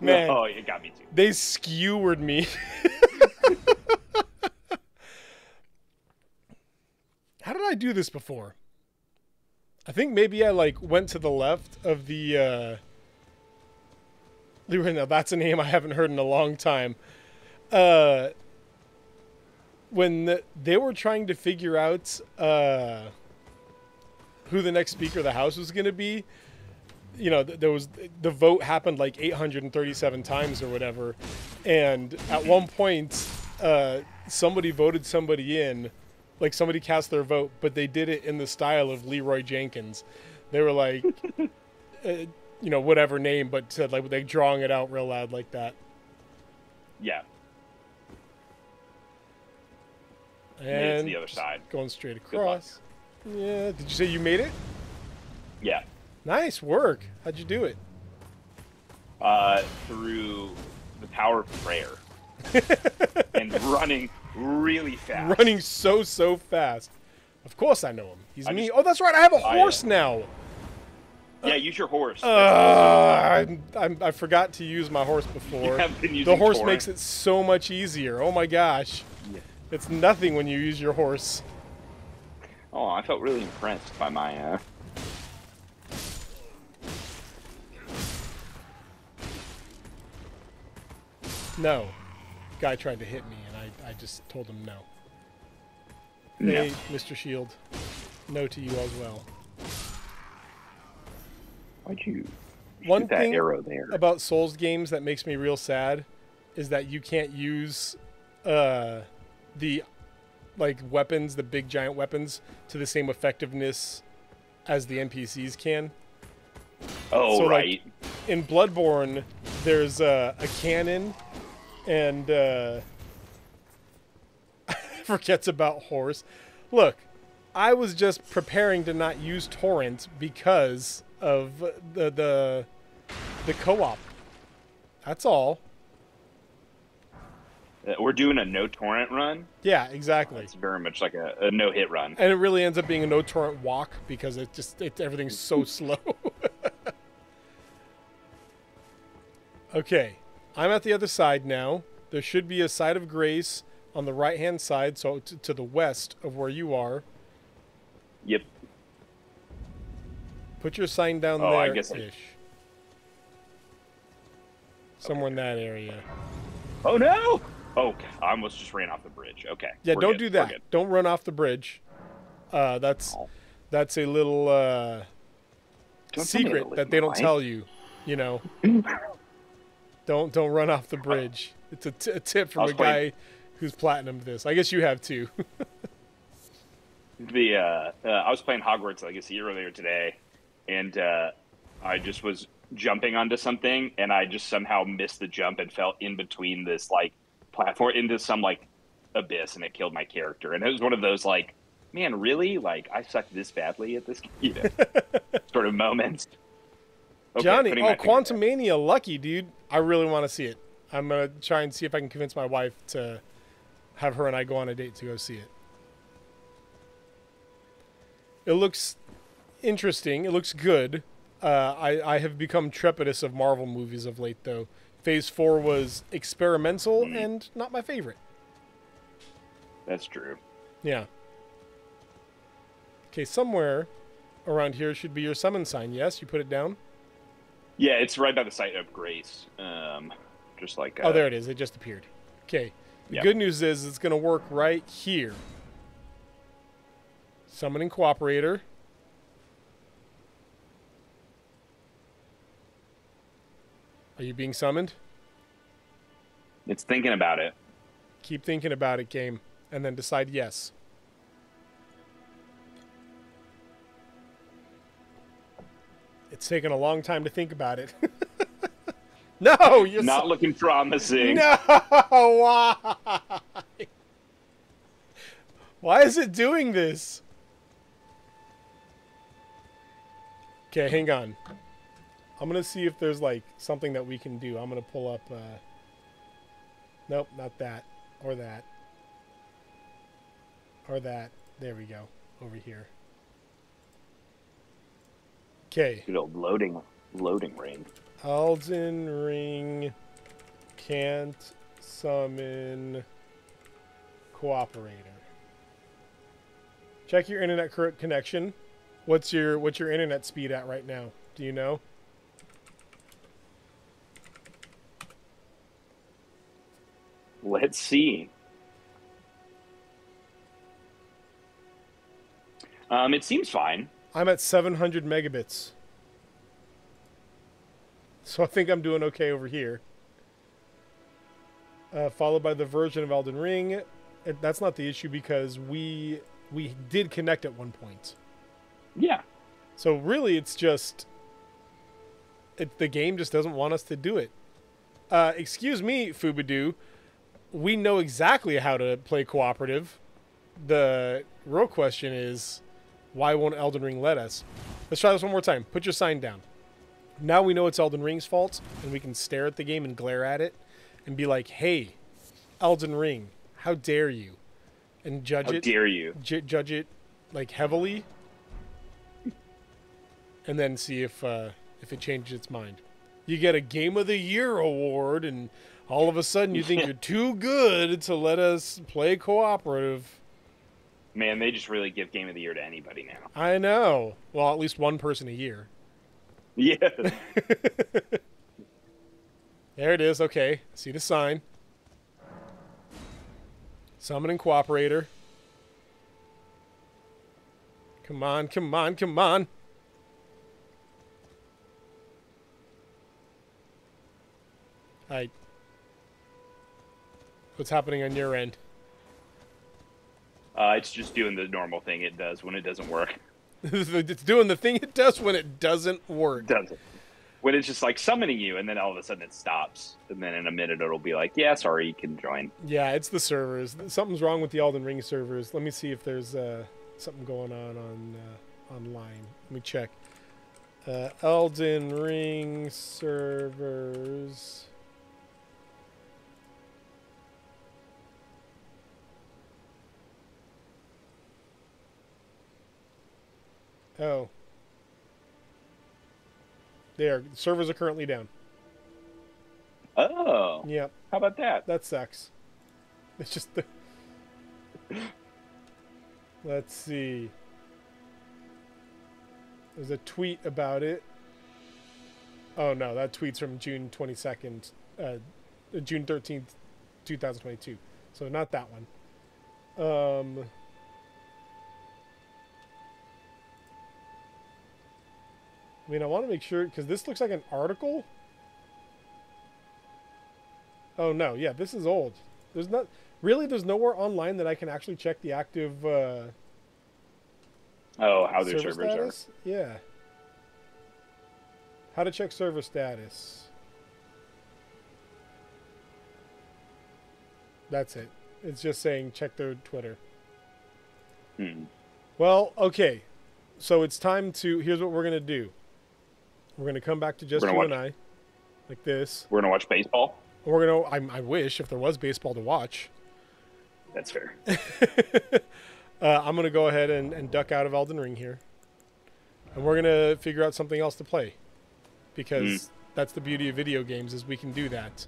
Man. Oh, it got me too. They skewered me. How did I do this before? I think maybe I like went to the left of the Leroy. Now that's a name I haven't heard in a long time. When they were trying to figure out who the next Speaker of the House was going to be, you know, there was the vote happened like 837 times or whatever, and at one point, somebody voted somebody in, like somebody cast their vote, but they did it in the style of Leroy Jenkins. They were like, you know, whatever name, but said like they drawing it out real loud like that. Yeah. And it's the other side. Going straight across. Yeah. Did you say you made it? Yeah. Nice work. How'd you do it? Through the power of prayer. And running really fast. Running so fast. Of course I know him. He's me. Oh, that's right. I have a horse now. Yeah, use your horse. I forgot to use my horse before. The horse makes it so much easier. Oh my gosh. Yeah. It's nothing when you use your horse. Oh, I felt really impressed by my... No. Guy tried to hit me, and I just told him no. Hey, Mr. Shield. No to you as well. Why'd you One shoot that thing arrow there? About Souls games that makes me real sad is that you can't use the like weapons, the big giant weapons, to the same effectiveness as the NPCs can. Oh, so, right. Like, in Bloodborne, there's a cannon, and forgets about horse. Look, I was just preparing to not use torrent because of the co-op. That's all. We're doing a no torrent run. Yeah, exactly. It's very much like a no hit run. And it really ends up being a no torrent walk because everything's so slow. Okay, I'm at the other side now. There should be a side of grace on the right-hand side, so to the west of where you are. Yep. Put your sign down there. I guess somewhere in that area. Oh no! Oh, I almost just ran off the bridge. Okay. Yeah, don't do that. Don't run off the bridge. That's a little secret that they don't tell you. You know. Don't run off the bridge. It's a tip from a guy who's platinumed this. I guess you have too. I was playing Hogwarts Legacy earlier today, and I just was jumping onto something, and I just somehow missed the jump and fell in between this like platform into some like abyss, and it killed my character. And it was one of those like, man, really? Like I suck this badly at this, you know, sort of moments. Okay, Johnny, Quantum Mania, lucky dude. I really want to see it. I'm gonna try and see if I can convince my wife to have her and I go on a date to go see it. It looks interesting. It looks good. I have become trepidous of Marvel movies of late, though. Phase 4 was experimental and not my favorite. That's true. Yeah. Okay, somewhere around here should be your summon sign. Yes, you put it down? Yeah, it's right by the site of Grace. Just like... oh, there it is. It just appeared. Okay. The good news is it's going to work right here. Summoning Cooperator. Are you being summoned? It's thinking about it. Keep thinking about it, game, and then decide yes. It's taken a long time to think about it. No, you're not looking promising. No, why? Why is it doing this? Okay, hang on. I'm gonna see if there's like something that we can do. I'm gonna pull up. Nope, not that, or that, or that. There we go. Over here. Okay. Good old loading ring. Elden Ring can't summon Cooperator. Check your internet connection. What's your internet speed at right now? Do you know? Let's see. It seems fine. I'm at 700 megabits. So I think I'm doing okay over here. Followed by the version of Elden Ring. That's not the issue because we did connect at one point. Yeah. So really, it's just the game just doesn't want us to do it. Excuse me, Fubadoo. We know exactly how to play cooperative. The real question is, why won't Elden Ring let us? Let's try this one more time. Put your sign down. Now we know it's Elden Ring's fault, and we can stare at the game and glare at it and be like, hey, Elden Ring, how dare you? And judge it. How dare you? Judge it, like, heavily. And then see if it changes its mind. You get a Game of the Year award, and all of a sudden you think you're too good to let us play cooperative. Man, they just really give Game of the Year to anybody now. I know. Well, at least one person a year. Yeah. There it is. Okay. See the sign. Summoning Cooperator. Come on, come on, come on. What's happening on your end? It's just doing the normal thing it does when it doesn't work. It's doing the thing it does when it doesn't work. Doesn't. When it's just like summoning you, and then all of a sudden it stops, and then in a minute it'll be like, "Yeah, sorry, you can join." Yeah, it's the servers. Something's wrong with the Elden Ring servers. Let me see if there's something going on online. Let me check. Elden Ring servers. Oh. Servers are currently down. Oh. Yep. How about that? That sucks. It's just the... Let's see. There's a tweet about it. Oh no, that tweet's from June 22nd, June 13th, 2022. So not that one. I mean, I want to make sure, because this looks like an article. Oh, no. Yeah, this is old. There's nowhere online that I can actually check the active how their servers status? Yeah. How to check server status. That's it. It's just saying check their Twitter. Well, okay. So it's time to... Here's what we're going to do. We're going to come back to just you and I, like this. We're going to watch baseball? We're going to... I wish, if there was baseball to watch. That's fair. I'm going to go ahead and duck out of Elden Ring here. And we're going to figure out something else to play. Because that's the beauty of video games, is we can do that.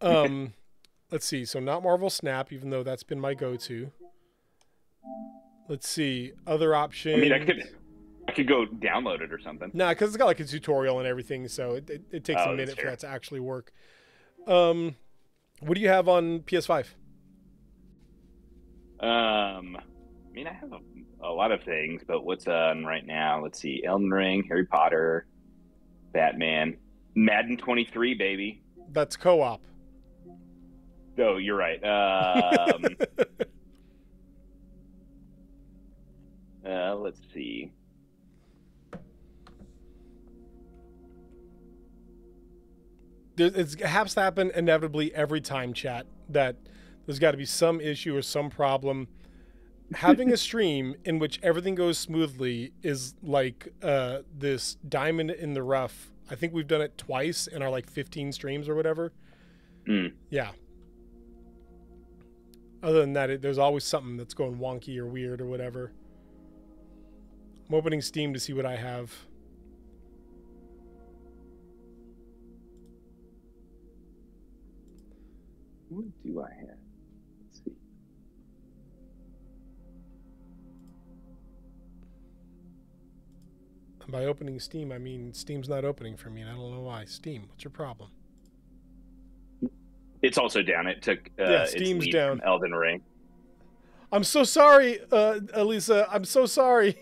Let's see. So not Marvel Snap, even though that's been my go-to. Let's see. Other options. I mean, I could go download it or something. Nah, because it's got like a tutorial and everything, so it takes a minute for that to actually work. What do you have on PS5? I mean, I have a lot of things, but what's on right now? Let's see. Elden Ring, Harry Potter, Batman, Madden 23, baby. That's co-op. Oh, you're right. Let's see. It has to happen inevitably every time, chat, that there's got to be some issue or some problem. Having a stream in which everything goes smoothly is like this diamond in the rough. I think we've done it twice in our like 15 streams or whatever. Yeah. Other than that, there's always something that's going wonky or weird or whatever. I'm opening Steam to see what I have. What do I have? Let's see. By opening Steam, I mean Steam's not opening for me, and I don't know why. Steam, what's your problem? It's also down. It took Steam's its lead down. from Elden Ring. I'm so sorry, Elisa. I'm so sorry.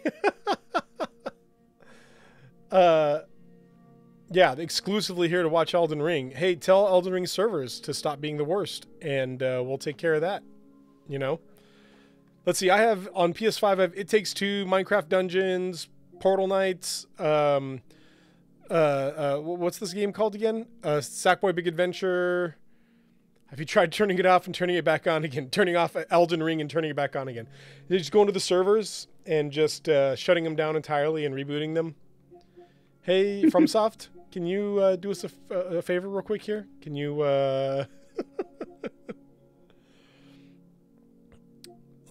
Yeah, exclusively here to watch Elden Ring. Hey, tell Elden Ring servers to stop being the worst, and we'll take care of that. You know? Let's see, I have on PS5, I have It Takes Two, Minecraft Dungeons, Portal Knights, what's this game called again? Sackboy Big Adventure. Have you tried turning it off and turning it back on again? Turning off Elden Ring and turning it back on again. You just go into the servers and just shutting them down entirely and rebooting them. Hey, FromSoft, can you do us a favor real quick here? Can you...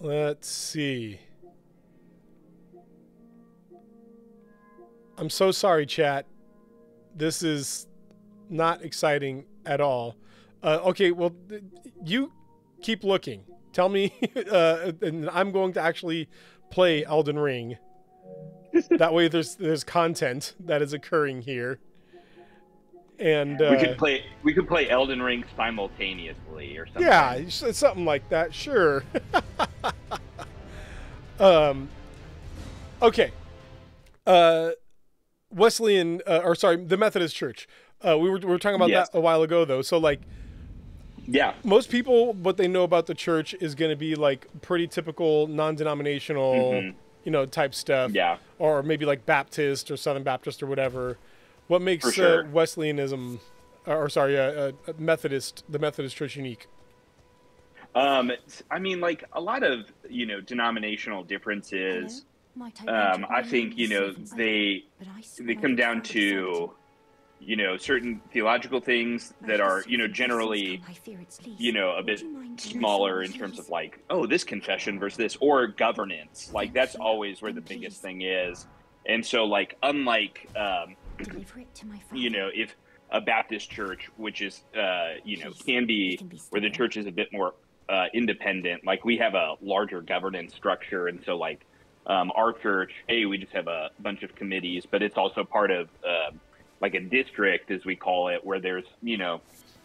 Let's see. I'm so sorry, chat. This is not exciting at all. Okay, well, you keep looking. Tell me, and I'm going to actually play Elden Ring. That way, there's content that is occurring here, and we could play Elden Ring simultaneously or something. Yeah, something like that. Sure. Okay. Wesleyan, or sorry, the Methodist Church. We were talking about that a while ago, though. So, like, yeah, most people, what they know about the church is going to be like pretty typical non-denominational, type stuff. Yeah. Or maybe like Baptist or Southern Baptist or whatever. What makes Wesleyanism, the Methodist Church unique? I mean, like a lot of, denominational differences. I think, they come down to, certain theological things that are, generally, a bit smaller in terms of like, oh, this confession versus this, or governance. Like, that's always where the biggest thing is. And so, like, unlike, if a Baptist church, which is, can be where the church is a bit more independent, like we have a larger governance structure. And so, like, our church, we just have a bunch of committees, but it's also part of like a district, as we call it, where there's,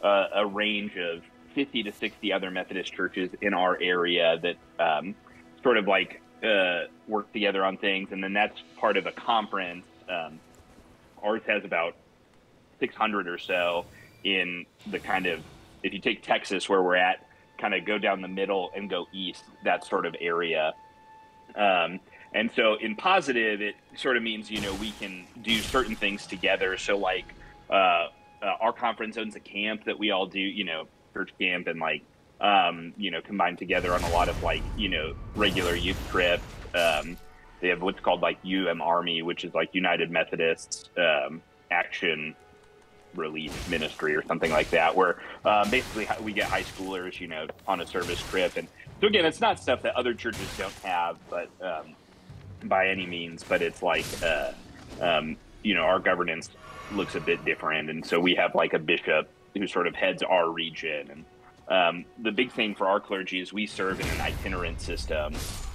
a range of 50 to 60 other Methodist churches in our area that sort of like work together on things. And then that's part of a conference. Ours has about 600 or so in the kind of, if you take Texas where we're at, kind of go down the middle and go east, that sort of area. And so in positive, it sort of means, we can do certain things together. So like, our conference owns a camp that we all do, church camp, and like, combined together on a lot of like, regular youth trips. They have what's called like Army, which is like United Methodists, Action Relief Ministry or something like that, where basically we get high schoolers, on a service trip. And so again, it's not stuff that other churches don't have, but by any means, but it's like, our governance looks a bit different. And so we have like a bishop who sort of heads our region. And the big thing for our clergy is we serve in an itinerant system.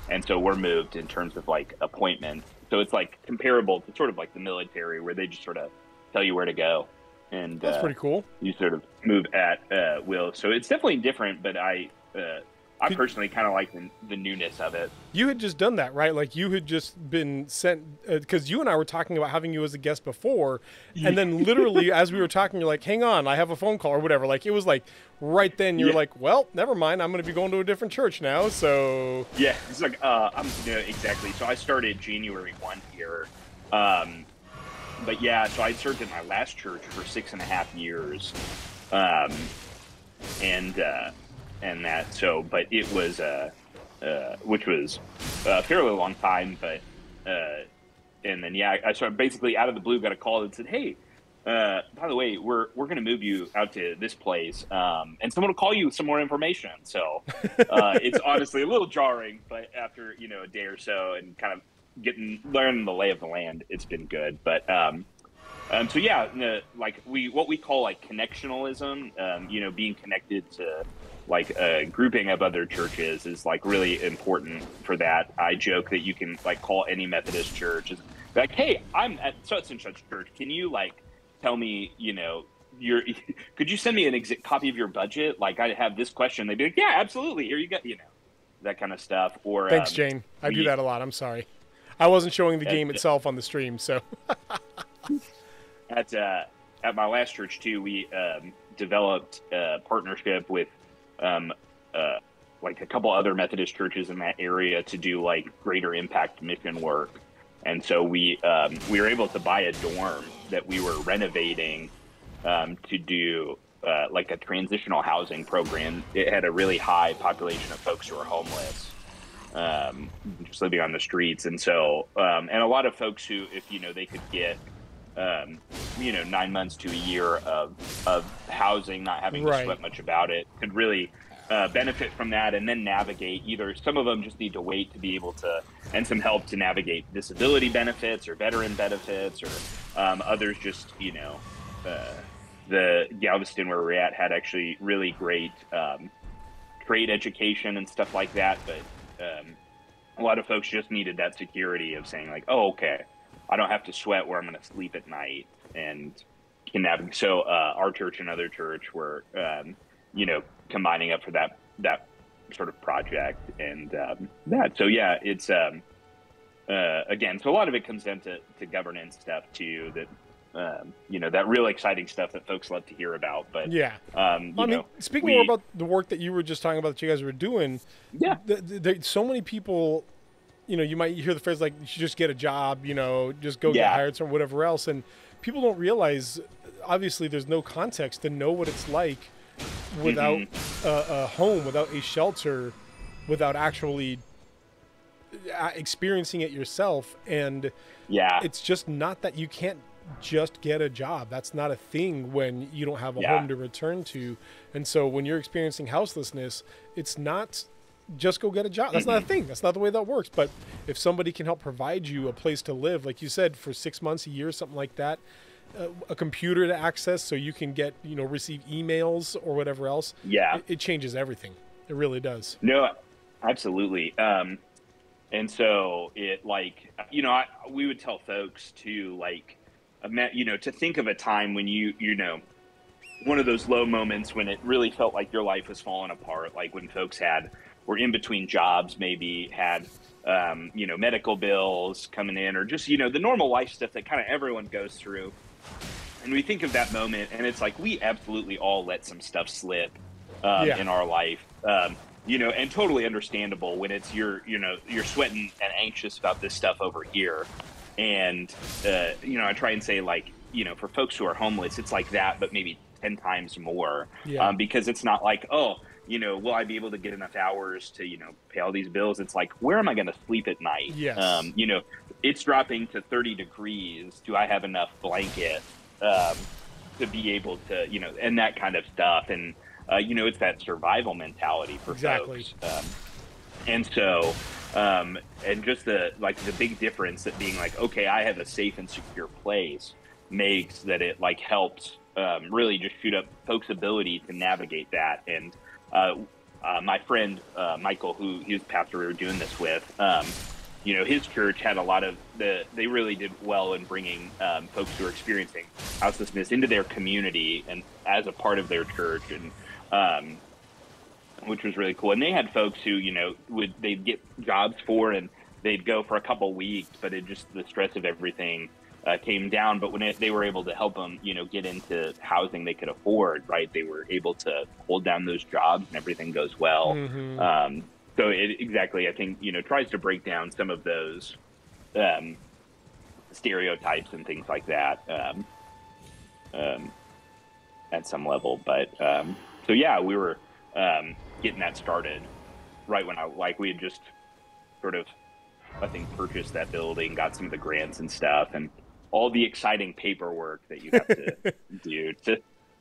And so we're moved in terms of like appointments. So it's like comparable to sort of like the military, where they just sort of tell you where to go. And that's pretty cool. You sort of move at will. So it's definitely different, but I personally kind of like the newness of it. You had just done that, right? Like you had just been sent, because you and I were talking about having you as a guest before, and then literally as we were talking, you're like, hang on, I have a phone call or whatever. Like it was like right then you're like, well, never mind, I'm going to be going to a different church now. So yeah, it's like exactly. So I started January 1 here. But yeah, so I served in my last church for 6.5 years. And that, so, but it was, which was a fairly long time, but, and then, I sort of basically out of the blue got a call that said, hey, by the way, we're going to move you out to this place, and someone will call you with some more information. So, it's honestly a little jarring, but after, a day or so and kind of learning the lay of the land, it's been good. But, so yeah, like what we call like connectionalism, being connected to like a grouping of other churches is like really important for that. I joke that you can like call any Methodist church Like, hey, I'm at such and such church. Can you like tell me, could you send me an copy of your budget? Like, I have this question. They'd be like, yeah, absolutely. Here you go. That kind of stuff. Or thanks, Jane. I do that a lot. I'm sorry. I wasn't showing the game itself on the stream, so. At my last church too, we developed a partnership with like a couple other Methodist churches in that area to do like greater impact mission work. And so we were able to buy a dorm that we were renovating to do like a transitional housing program. It had a really high population of folks who are homeless, just living on the streets. And so, and a lot of folks who, if, they could get, 9 months to a year of housing, not having to sweat much about it, could really benefit from that, and then navigate. Either some of them just need to wait to be able to, and some help to navigate disability benefits or veteran benefits, or others just, the Galveston where we're at had actually really great trade education and stuff like that. But a lot of folks just needed that security of saying like, oh, okay, I don't have to sweat where I'm going to sleep at night, and can navigate. So our church and other church were, combining up for that sort of project, and that. So yeah, it's again, so a lot of it comes down to governance stuff too. That that real exciting stuff that folks love to hear about. But yeah, speaking more about the work that you were just talking about that you guys were doing. Yeah, so many people. You might hear the phrase like, you should just get a job, just go get hired or whatever else. And people don't realize, obviously, there's no context to know what it's like without a home, without a shelter, without actually experiencing it yourself. And it's just not that you can't just get a job. That's not a thing when you don't have a home to return to. And so when you're experiencing houselessness, it's not just go get a job. That's not a thing. That's not the way that works. But if somebody can help provide you a place to live, like you said, for 6 months, a year, something like that, a computer to access so you can get, receive emails or whatever else. Yeah. It changes everything. It really does. No, absolutely. And so it like, we would tell folks to like, to think of a time when one of those low moments when it really felt like your life was falling apart, like when folks were in between jobs, maybe had, medical bills coming in, or just, the normal life stuff that kind of everyone goes through. And we think of that moment, and it's like, we absolutely all let some stuff slip in our life, and totally understandable when it's you're sweating and anxious about this stuff over here. And, I try and say like, for folks who are homeless, it's like that, but maybe 10 times more, because it's not like, oh, will I be able to get enough hours to, pay all these bills? It's like, where am I going to sleep at night? Yes. It's dropping to 30 degrees. Do I have enough blanket to be able to, and that kind of stuff. And, it's that survival mentality for folks. And so, and just the big difference that being like, okay, I have a safe and secure place makes that it like helps really just shoot up folks' ability to navigate that. And my friend Michael, who he was the pastor we were doing this with, his church had a lot of they really did well in bringing folks who are experiencing houselessness into their community and as a part of their church, and which was really cool. And they had folks who they'd get jobs for, and they'd go for a couple weeks, but it just the stress of everything came down. But when they were able to help them, get into housing they could afford, right? They were able to hold down those jobs, and everything goes well. So exactly, I think, tries to break down some of those stereotypes and things like that at some level. But so yeah, we were getting that started right when we had just sort of, I think, purchased that building, got some of the grants and stuff, and all the exciting paperwork that you have to do to.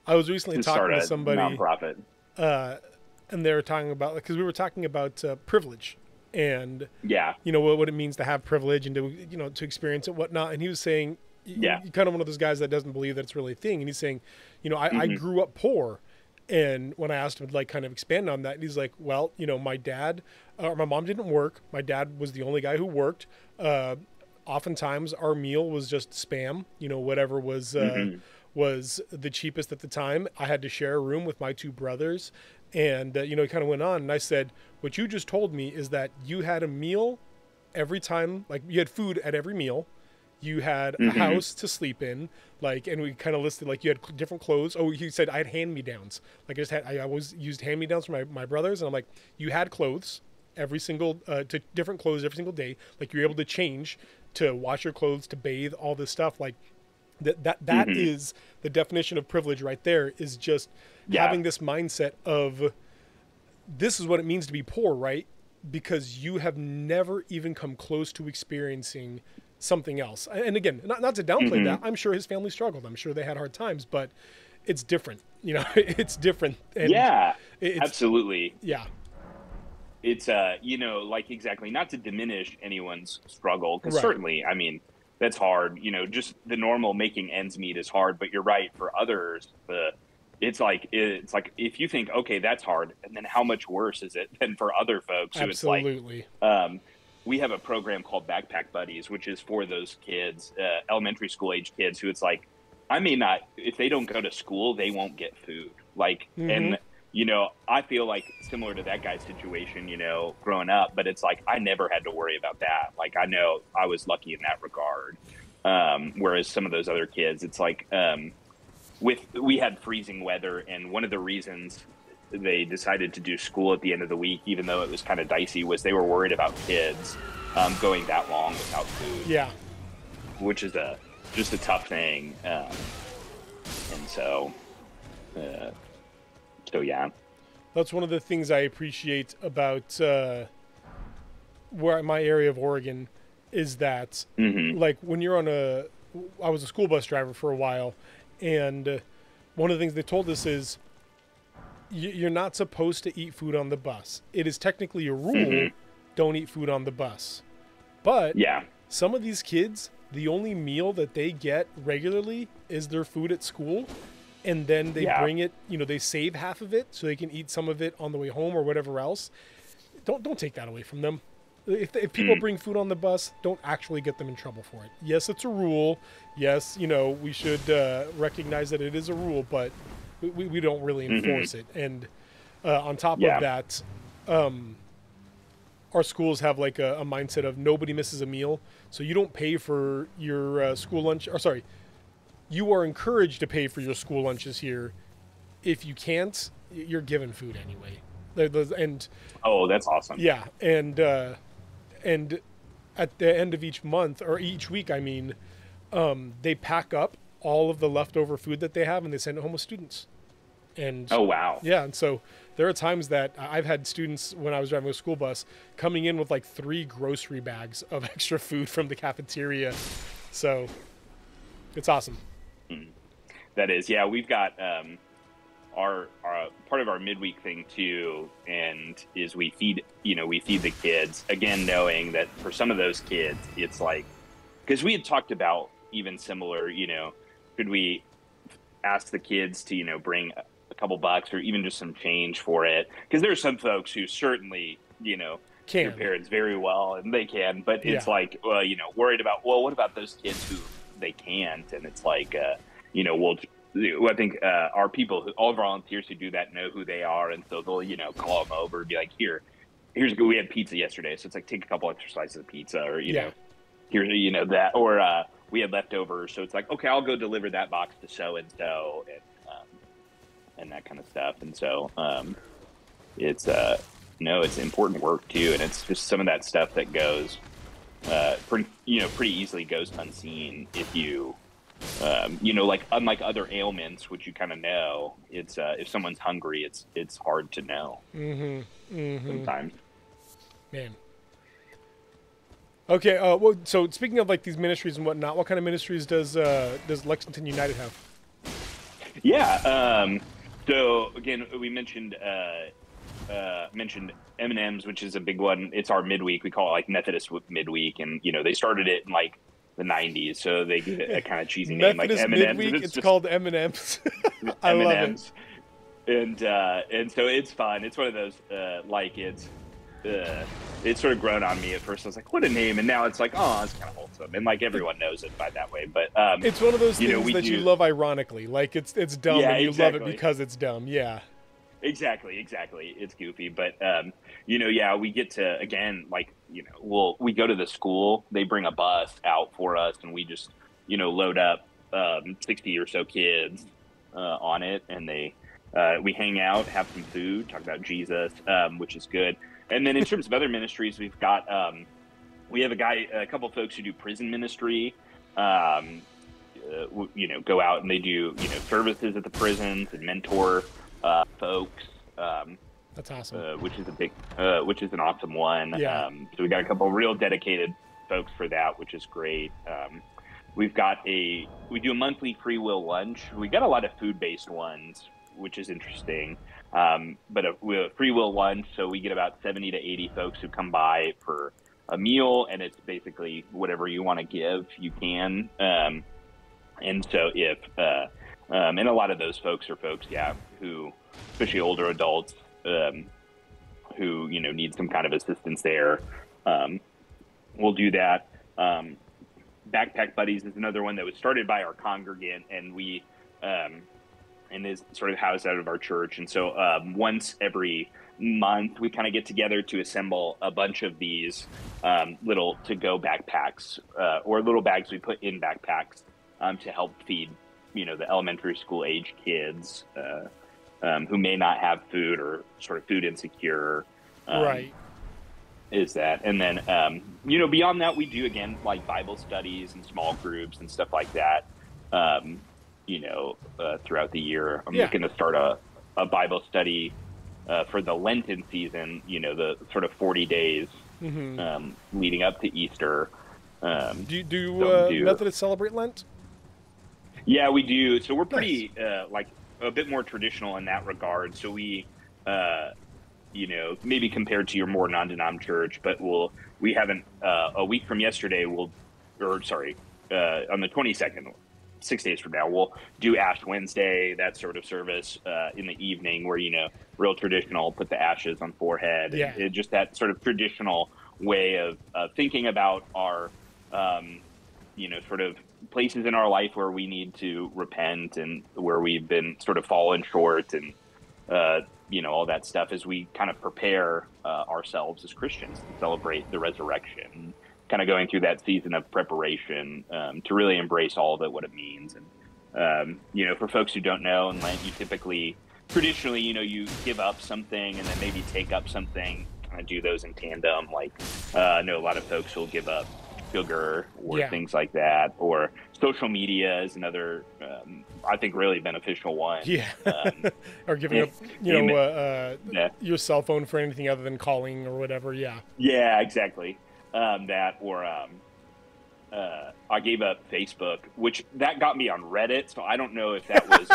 I was recently talking to somebody, nonprofit, and they were talking about, because we were talking about privilege and what it means to have privilege and to to experience it, whatnot. And he was saying, you're kind of one of those guys that doesn't believe that it's really a thing. And he's saying, I grew up poor. And when I asked him to kind of expand on that, he's like, well, my dad or my mom didn't work. My dad was the only guy who worked. oftentimes our meal was just Spam, whatever was the cheapest at the time. I had to share a room with my two brothers, and it kind of went on. And I said, what you just told me is that you had a meal every time, like you had food at every meal. You had a house to sleep in, and we kind of listed, you had different clothes. Oh, he said I had hand-me-downs. I always used hand-me-downs for my brothers. And I'm like, you had clothes to different clothes every single day. Like, you're able to change, to wash your clothes, to bathe, all this stuff. Like, that is the definition of privilege right there, is just having this mindset of, this is what it means to be poor, right? Because you have never even come close to experiencing something else. And again, not to downplay that. I'm sure his family struggled. I'm sure they had hard times, but it's different. It's different. And absolutely. Yeah. It's exactly, not to diminish anyone's struggle, because certainly, I mean, that's hard. Just the normal making ends meet is hard, but you're right, for others, it's like if you think, okay, that's hard, and then how much worse is it than for other folks who Absolutely. It's like, we have a program called Backpack Buddies, which is for those kids, elementary school age kids, who it's like, I may not, if they don't go to school, they won't get food. And I feel like similar to that guy's situation, growing up, but it's like, I never had to worry about that. Like, I know I was lucky in that regard. Whereas some of those other kids, it's like, we had freezing weather, and one of the reasons they decided to do school at the end of the week, even though it was kind of dicey, was they were worried about kids going that long without food. Yeah. Which is just a tough thing. And so yeah. That's one of the things I appreciate about my area of Oregon, is that like, when you're I was a school bus driver for a while, and one of the things they told us is, you're not supposed to eat food on the bus. It is technically a rule, don't eat food on the bus. But some of these kids, the only meal that they get regularly is their food at school. And then they bring it, they save half of it so they can eat some of it on the way home or whatever else. Don't take that away from them. If people bring food on the bus, don't actually get them in trouble for it. Yes, it's a rule. Yes, we should recognize that it is a rule, but we don't really enforce it. And on top of that, our schools have like a mindset of nobody misses a meal. So you don't pay for your school lunch. Or sorry, you are encouraged to pay for your school lunches here. If you can't, you're given food anyway. And oh, that's awesome. Yeah, and at the end of each month, or each week, I mean, they pack up all of the leftover food that they have, and they send it home with students. And oh, wow. Yeah, and so there are times that I've had students, when I was driving a school bus, coming in with like 3 grocery bags of extra food from the cafeteria. So it's awesome. That is, yeah. We've got our part of our midweek thing too, and is we feed the kids, again, knowing that for some of those kids, it's like, because we had talked about even similar, could we ask the kids to bring a couple bucks or even just some change for it, because there's some folks who certainly can their parents very well, and they can, but it's like, well, worried about, well, what about those kids who they can't? And it's like, I think our people, all volunteers who do that, know who they are, and so they'll call them over and be like, here's good. We had pizza yesterday, so it's like, take a couple extra slices of pizza, or here's that, or we had leftovers, so it's like, okay, I'll go deliver that box to so and so, and that kind of stuff. And so it's it's important work too, and it's just some of that stuff that goes pretty easily goes unseen if you. Like, unlike other ailments, which you kind of know, it's if someone's hungry, it's hard to know sometimes. Man. Okay. Well, so speaking of like these ministries and whatnot, what kind of ministries does Lexington United have? Yeah. So again, we mentioned M&M's, which is a big one. It's our midweek. We call it like Methodist midweek, and they started it in like the 90s, so they give it a kind of cheesy name like M&M's. Midweek, it's called M&M's. I love it. And so it's fun. It's one of those it's sort of grown on me. At first I was like, what a name, and now it's like, oh, it's kind of wholesome, and like everyone knows it by that way. But it's one of those things that you love ironically, like it's dumb, and you love it because it's dumb. Yeah, exactly. It's goofy, but yeah, we get to, again, like, we go to the school, they bring a bus out for us, and we just load up 60 or so kids on it, and we hang out, have some food, talk about Jesus, which is good. And then in terms of other ministries, we've got we have a couple of folks who do prison ministry. Go out and they do services at the prisons and mentor folks. That's awesome. Which is an awesome one. Yeah. So we got a couple of real dedicated folks for that, which is great. We do a monthly free will lunch. We got a lot of food-based ones, which is interesting. But we have a free will lunch, so we get about 70 to 80 folks who come by for a meal, and it's basically whatever you want to give, you can. And so and a lot of those folks are folks, who, especially older adults, who, need some kind of assistance there. We'll do that. Backpack Buddies is another one that was started by our congregant, and we, and is sort of housed out of our church. And so once every month, we kind of get together to assemble a bunch of these little to-go backpacks or little bags we put in backpacks to help feed, the elementary school age kids who may not have food or sort of food insecure. Right. Is that. And then, beyond that, we do, again, like Bible studies and small groups and stuff like that. Throughout the year. I'm looking to start a Bible study for the Lenten season, the sort of 40 days leading up to Easter. Do Methodists celebrate Lent? Yeah, we do. So we're pretty, like, a bit more traditional in that regard. So we, maybe compared to your more non-denom church, but we haven't, a week from yesterday, on the 22nd, 6 days from now, we'll do Ash Wednesday, that sort of service in the evening where, real traditional, put the ashes on forehead. Yeah. And just that sort of traditional way of thinking about our, sort of places in our life where we need to repent and where we've been sort of fallen short and, all that stuff as we kind of prepare ourselves as Christians to celebrate the resurrection. Kind of going through that season of preparation to really embrace all of it, what it means. And, for folks who don't know, in Lent, you traditionally, you give up something and then maybe take up something, kind of do those in tandem. Like, I know a lot of folks will give up sugar or things like that, or social media is another, I think, really beneficial one. Yeah. Or giving up, your cell phone for anything other than calling or whatever. Yeah. Yeah, exactly. That, or I gave up Facebook, which that got me on Reddit. So I don't know if that was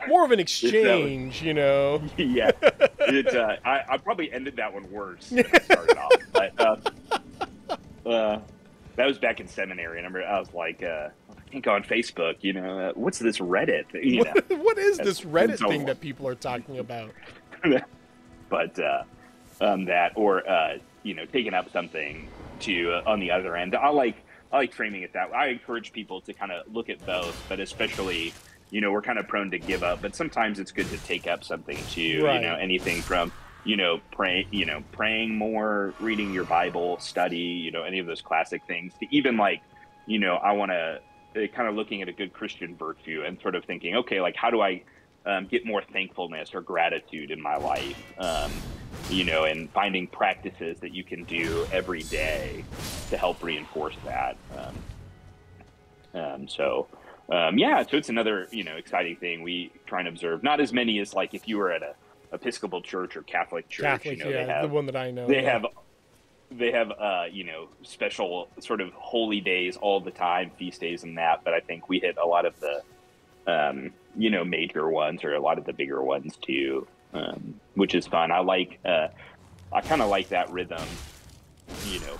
more of an exchange, Yeah, I probably ended that one worse than I started off. But that was back in seminary. I remember I was like, I can't go on Facebook. What's this Reddit? What is this Reddit thing that people are talking about? But that, or taking up something to on the other end. I like framing it that way. I encourage people to kind of look at both, but especially, we're kind of prone to give up, but sometimes it's good to take up something too. Right. Anything from praying more, reading your Bible, study, any of those classic things, to even like, I want to kind of looking at a good Christian virtue and sort of thinking, okay, like how do I get more thankfulness or gratitude in my life? And finding practices that you can do every day to help reinforce that. So it's another, exciting thing we try and observe. Not as many as like if you were at a Episcopal church or Catholic church, they have, the one that I know. They have, special sort of holy days all the time, feast days and that. But I think we hit a lot of the, major ones or a lot of the bigger ones too. Which is fun. I kind of like that rhythm,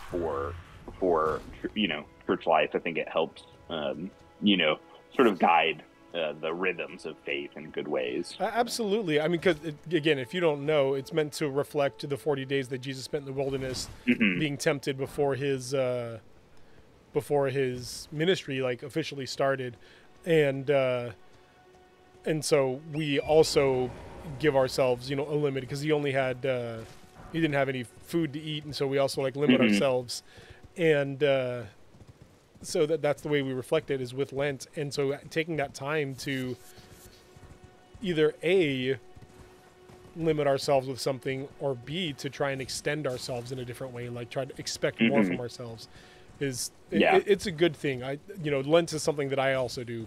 for church life. I think it helps, sort of guide the rhythms of faith in good ways. Absolutely. I mean, because again, if you don't know, it's meant to reflect the 40 days that Jesus spent in the wilderness, being tempted before his ministry like officially started, and so we also give ourselves, a limit, because he didn't have any food to eat, and so we also like limit ourselves, and so that's the way we reflect it, is with Lent. And so taking that time to either A, limit ourselves with something, or B, to try and extend ourselves in a different way, like try to expect more from ourselves, it's a good thing. Lent is something that I also do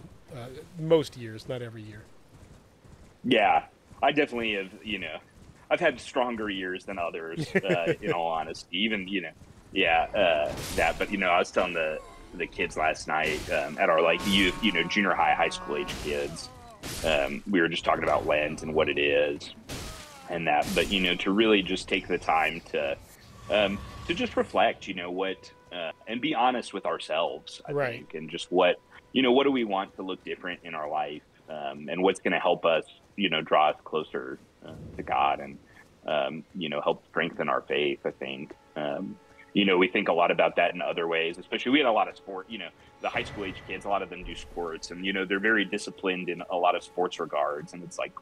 most years, not every year. Yeah, I definitely have, I've had stronger years than others, in all honesty, even, that, but, I was telling the kids last night, at our like youth, junior high school age kids, we were just talking about Lent and what it is and that, but, to really just take the time to just reflect, what, and be honest with ourselves, I think, and just what do we want to look different in our life, and what's going to help us, draw us closer to God, and, help strengthen our faith, I think. We think a lot about that in other ways, especially we had a lot of sport, the high school age kids, a lot of them do sports, and, they're very disciplined in a lot of sports regards. And it's like,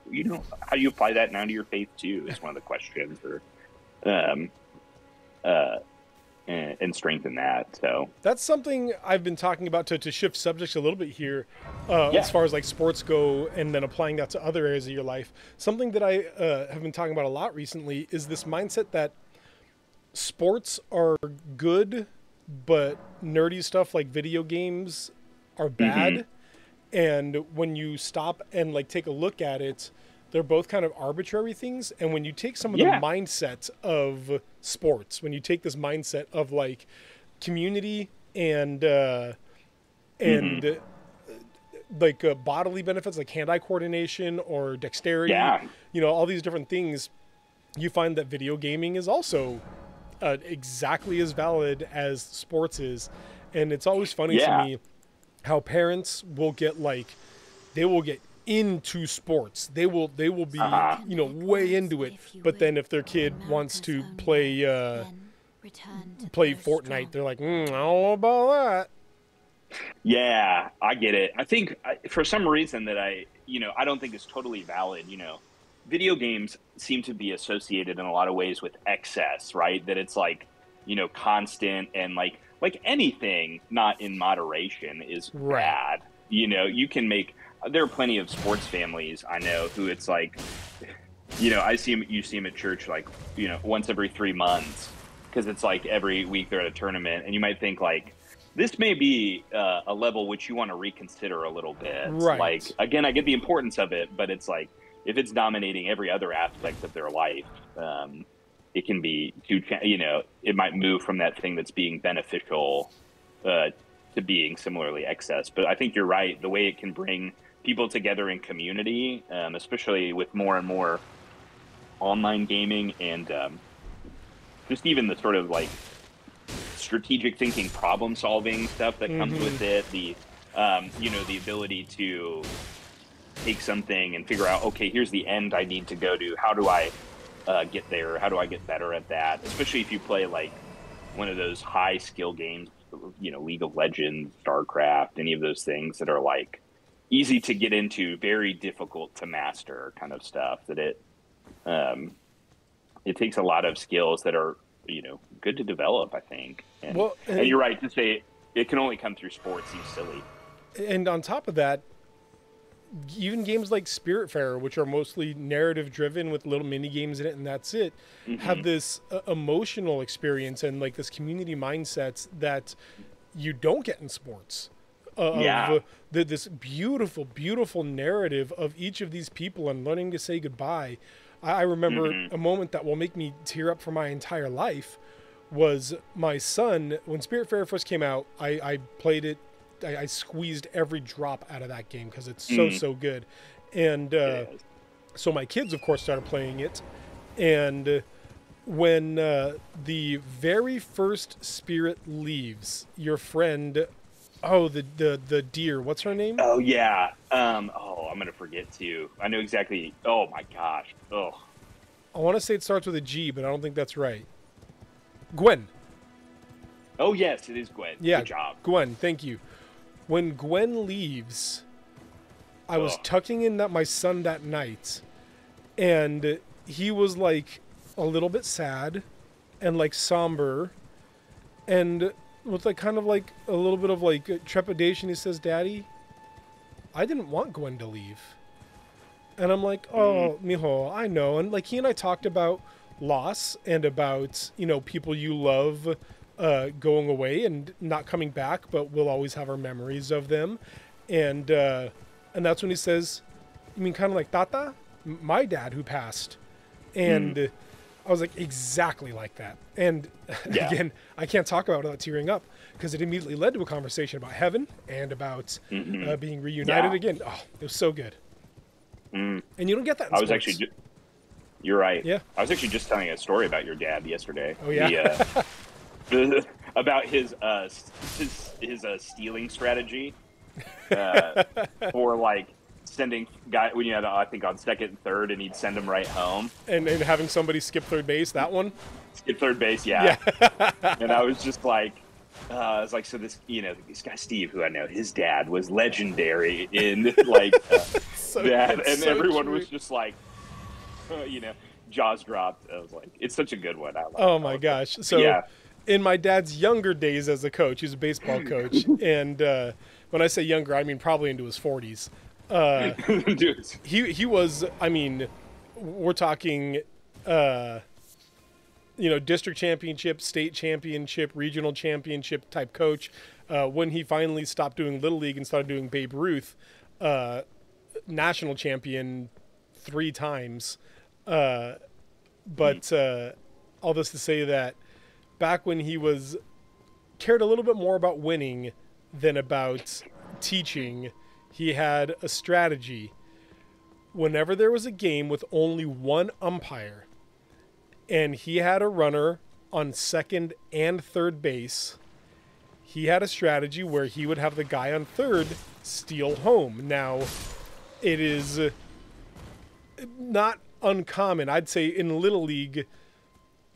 how do you apply that now to your faith too, is one of the questions, or, and strengthen that. So that's something I've been talking about, to shift subjects a little bit here, as far as like sports go, and then applying that to other areas of your life. Something that I have been talking about a lot recently is this mindset that sports are good, but nerdy stuff like video games are bad. And when you stop and like take a look at it, they're both kind of arbitrary things. And when you take some of the mindset of sports, when you take this mindset of like community and like bodily benefits, like hand-eye coordination or dexterity, all these different things, you find that video gaming is also exactly as valid as sports is. And it's always funny to me how parents will get into sports. They will be way into it, but then if their kid wants to play Fortnite, they're like, I don't know about that. Yeah, I get it. I think for some reason that I don't think is totally valid, video games seem to be associated in a lot of ways with excess, right? That it's like, constant, and like anything not in moderation is bad. You can make, there are plenty of sports families I know who it's like, you see them at church, like, once every 3 months, because it's like every week they're at a tournament, and you might think like, this may be a level which you want to reconsider a little bit. Right. Like, again, I get the importance of it, but it's like, if it's dominating every other aspect of their life, it can be it might move from that thing that's being beneficial to being similarly excess. But I think you're right. The way it can bring people together in community, especially with more and more online gaming, and just even the sort of like strategic thinking, problem solving stuff that comes with it, the the ability to take something and figure out, okay, here's the end I need to go to. How do I get there? How do I get better at that? Especially if you play like one of those high skill games, League of Legends, StarCraft, any of those things that are like easy to get into, very difficult to master kind of stuff, that it takes a lot of skills that are, good to develop, I think. And you're right to say it can only come through sports. Seems silly. And on top of that, even games like Spiritfarer, which are mostly narrative driven with little mini games in it, and that's it, have this emotional experience and like this community mindsets that you don't get in sports. This beautiful, beautiful narrative of each of these people and learning to say goodbye. I remember a moment that will make me tear up for my entire life was my son, when Spiritfarer first came out, I played it. I squeezed every drop out of that game because it's so good. And so my kids, of course, started playing it. And when the very first spirit leaves, your friend Oh, the deer. What's her name? Oh yeah. Oh, I'm gonna forget too. I know exactly. Oh my gosh. Oh. I want to say it starts with a G, but I don't think that's right. Gwen. Oh yes, it is Gwen. Yeah, Good job. Gwen. Thank you. When Gwen leaves, I was tucking in my son that night, and he was like a little bit sad and like somber, and with like kind of like a little bit of like trepidation. He says, "Daddy, I didn't want Gwen to leave." And I'm like, "Oh, mijo, I know." And like he and I talked about loss and about, you know, people you love going away and not coming back, but we'll always have our memories of them. And that's when he says, "You mean kind of like Tata, my dad who passed?" And I was like, exactly like that. And again, I can't talk about it without tearing up, because it immediately led to a conversation about heaven and about being reunited again. Oh, it was so good. And you don't get that in sports. Actually, you're right. Yeah. I was actually just telling a story about your dad yesterday. Oh yeah. About his stealing strategy for like sending guy when you had I think on second and third, and he'd send him right home. And having somebody skip third base, that one. Skip third base, yeah. And I was just like, I was like, so this, you know, this guy Steve, who I know, his dad was legendary in like that, and everyone was just like, you know, jaws dropped. I was like, it's such a good one. I love Oh my gosh! So yeah. In my dad's younger days as a coach, he's a baseball coach, and when I say younger, I mean probably into his 40s. He was, I mean, we're talking, you know, district championship, state championship, regional championship type coach. When he finally stopped doing Little League and started doing Babe Ruth, national champion 3 times. But all this to say that back when he cared a little bit more about winning than about teaching, he had a strategy. Whenever there was a game with only one umpire and he had a runner on second and third base, he had a strategy where he would have the guy on third steal home. Now, it is not uncommon. I'd say in Little League,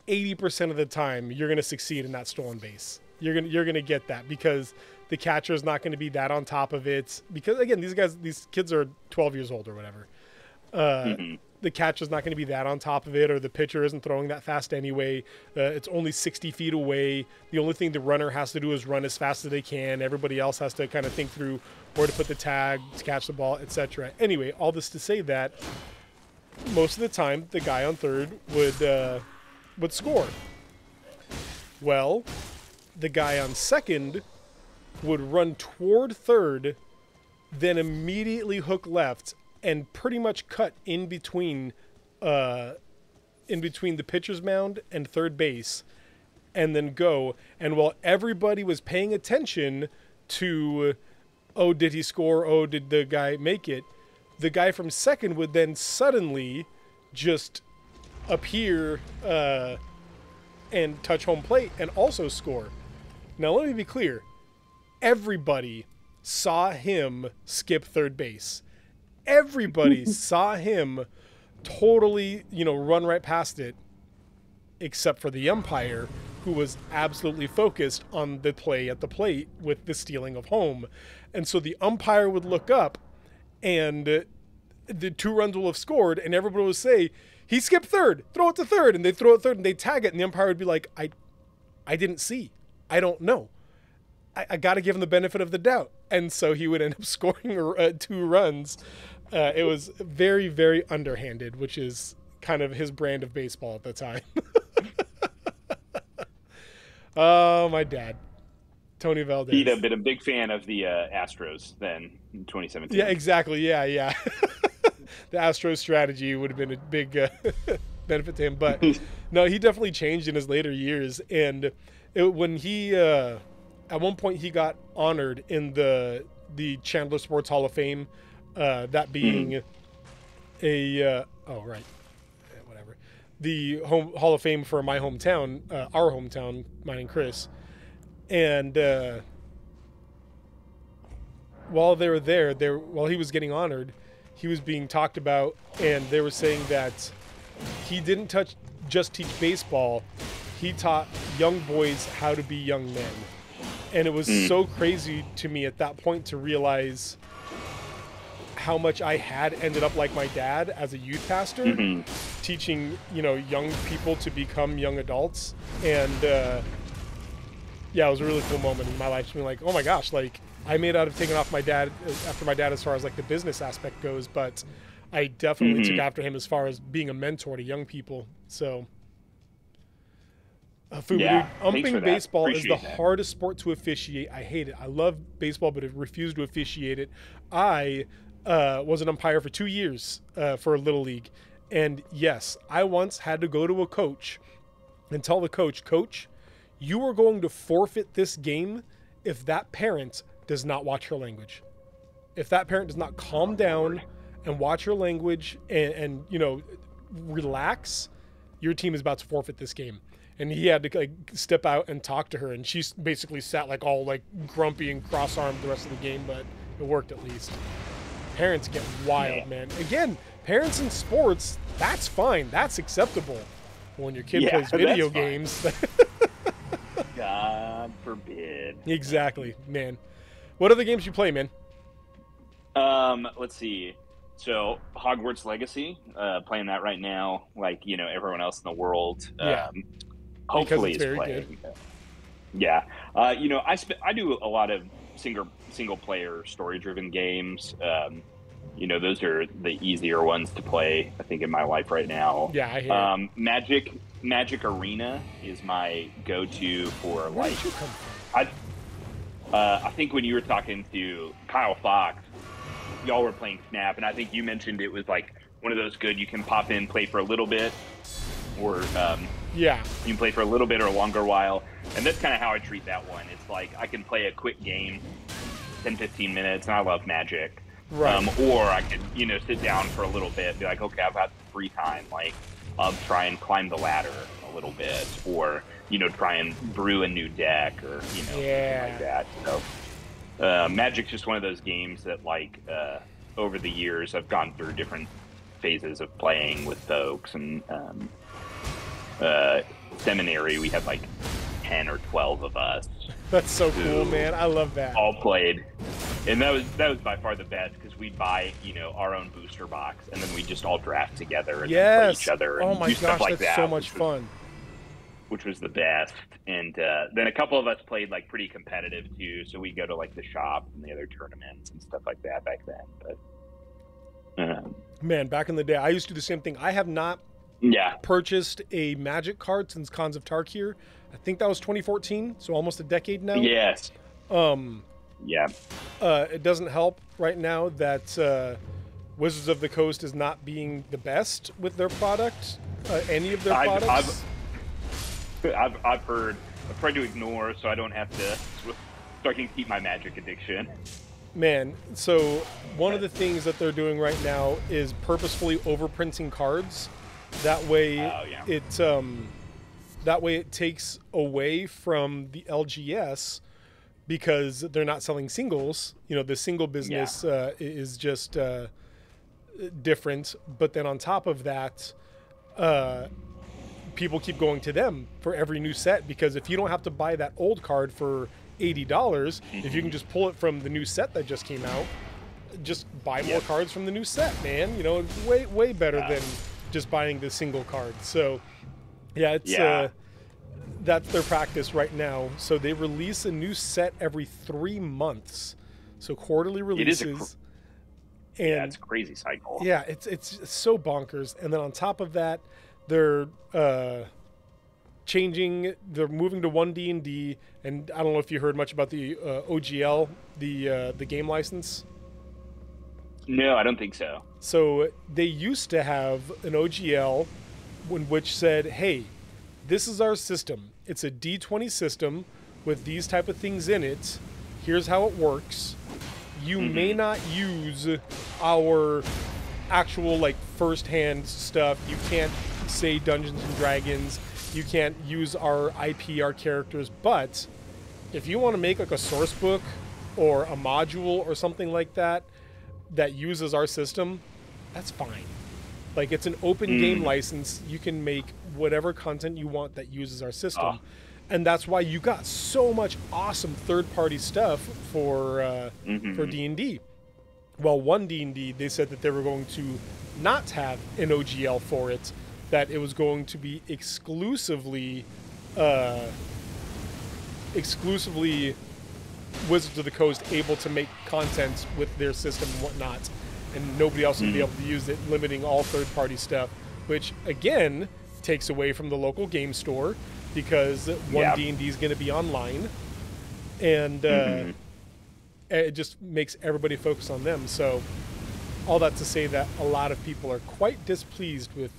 80% of the time you're going to succeed in that stolen base. You're going to get that because the catcher is not going to be that on top of it. Because again, these kids are 12 years old or whatever. The catcher's not going to be that on top of it, or the pitcher isn't throwing that fast anyway. It's only 60 feet away. The only thing the runner has to do is run as fast as they can. Everybody else has to kind of think through where to put the tag to catch the ball, etc. Anyway, all this to say that most of the time the guy on third would score. Well, the guy on second would run toward third, then immediately hook left and pretty much cut in between the pitcher's mound and third base, and then go. And while everybody was paying attention to, oh, did he score? Oh, did the guy make it? The guy from second would then suddenly just appear and touch home plate and also score. Now, let me be clear. Everybody saw him skip third base. Everybody saw him totally, run right past it, except for the umpire, who was absolutely focused on the play at the plate with the stealing of home. And so the umpire would look up, and the 2 runs will have scored, and everybody would say, he skipped third, throw it to third. And they throw it third, and they tag it, and the umpire would be like, I didn't see. I don't know. I got to give him the benefit of the doubt. And so he would end up scoring 2 runs. It was very, very underhanded, which is kind of his brand of baseball at the time. Oh, my dad. Tony Valdez. He'd have been a big fan of the Astros then in 2017. Yeah, exactly. Yeah. The Astros strategy would have been a big benefit to him. But no, he definitely changed in his later years. And when he... at one point, he got honored in the Chandler Sports Hall of Fame, that being whatever, the Hall of Fame for my hometown, our hometown, mine and Chris, and while they were there, while he was getting honored, he was being talked about, and they were saying that he didn't just teach baseball. He taught young boys how to be young men. And it was so crazy to me at that point to realize how much I had ended up like my dad as a youth pastor, teaching, young people to become young adults. And yeah, it was a really cool moment in my life to be like, oh my gosh, like I may not have taken off after my dad as far as like the business aspect goes, but I definitely took after him as far as being a mentor to young people. So umping baseball is the hardest sport to officiate. I hate it. I love baseball, but I refuse to officiate it. I was an umpire for 2 years for a Little League. And yes, I once had to go to a coach and tell the coach, you are going to forfeit this game if that parent does not watch her language. If that parent does not calm down and watch her language and relax, your team is about to forfeit this game. And he had to step out and talk to her, and she basically sat all grumpy and cross-armed the rest of the game, but it worked at least. Parents get wild, man. Again, parents in sports, that's fine. That's acceptable. When your kid plays video games. God forbid. Exactly, man. What other games you play, man? Let's see. So Hogwarts Legacy, playing that right now, everyone else in the world. Hopefully it's very playing. Good. Yeah. I do a lot of single player story driven games. Those are the easier ones to play, I think, in my life right now. Yeah, I hear Magic Arena is my go-to for Where did you come from? I think when you were talking to Kyle Fox, y'all were playing Snap, and I think you mentioned it was one of those good, you can pop in, play for a little bit, or you can play for a little bit or a longer while. And that's kind of how I treat that one. It's I can play a quick game, 10-15 minutes, and I love Magic. Right. Or I could, sit down for a little bit and be like, okay, I've got free time. I'll try and climb the ladder a little bit, or, try and brew a new deck, or, something like that. So Magic's just one of those games that, over the years, I've gone through different phases of playing with folks. And seminary, we had 10 or 12 of us. That's so cool, man. I love that. All played. And that was by far the best, because we'd buy, our own booster box, and then we'd just all draft together and play each other. And oh my gosh, that's so much fun. Which was the best. And then a couple of us played pretty competitive too, so we'd go to the shop and the other tournaments and stuff like that back then. But man, back in the day, I used to do the same thing. I have not purchased a Magic card since Cons of Tarkir. I think that was 2014, so almost a decade now. Yes. It doesn't help right now that Wizards of the Coast is not being the best with their product, any of their products. I've heard. I've tried to ignore so I don't have to, so I can keep my Magic addiction. Man, so one of the things that they're doing right now is purposefully overprinting cards. That way, it takes away from the LGS, because they're not selling singles. The single business is just different. But then on top of that, people keep going to them for every new set, because if you don't have to buy that old card for $80, if you can just pull it from the new set that just came out, just buy more cards from the new set, man. It's way better than just buying the single card. So that's their practice right now. So they release a new set every 3 months, so quarterly releases. It's a crazy cycle. Yeah, it's so bonkers. And then on top of that, they're moving to 1D&D, and I don't know if you heard much about the OGL, the game license. No, I don't think so. So they used to have an OGL which said, hey, this is our system. It's a D20 system with these type of things in it. Here's how it works. You may not use our actual first-hand stuff. You can't say Dungeons and Dragons. You can't use our IP, our characters. But if you want to make a source book or a module or something like that that uses our system, that's fine. Like, it's an open game license. You can make whatever content you want that uses our system. And that's why you got so much awesome third-party stuff for D&D. Well, one D&D, they said that they were going to not have an OGL for it, that it was going to be exclusively Wizards of the Coast able to make content with their system and whatnot, and nobody else would be able to use it, limiting all third-party stuff, which, again, takes away from the local game store, because one D&D is going to be online, and it just makes everybody focus on them. So all that to say that a lot of people are quite displeased with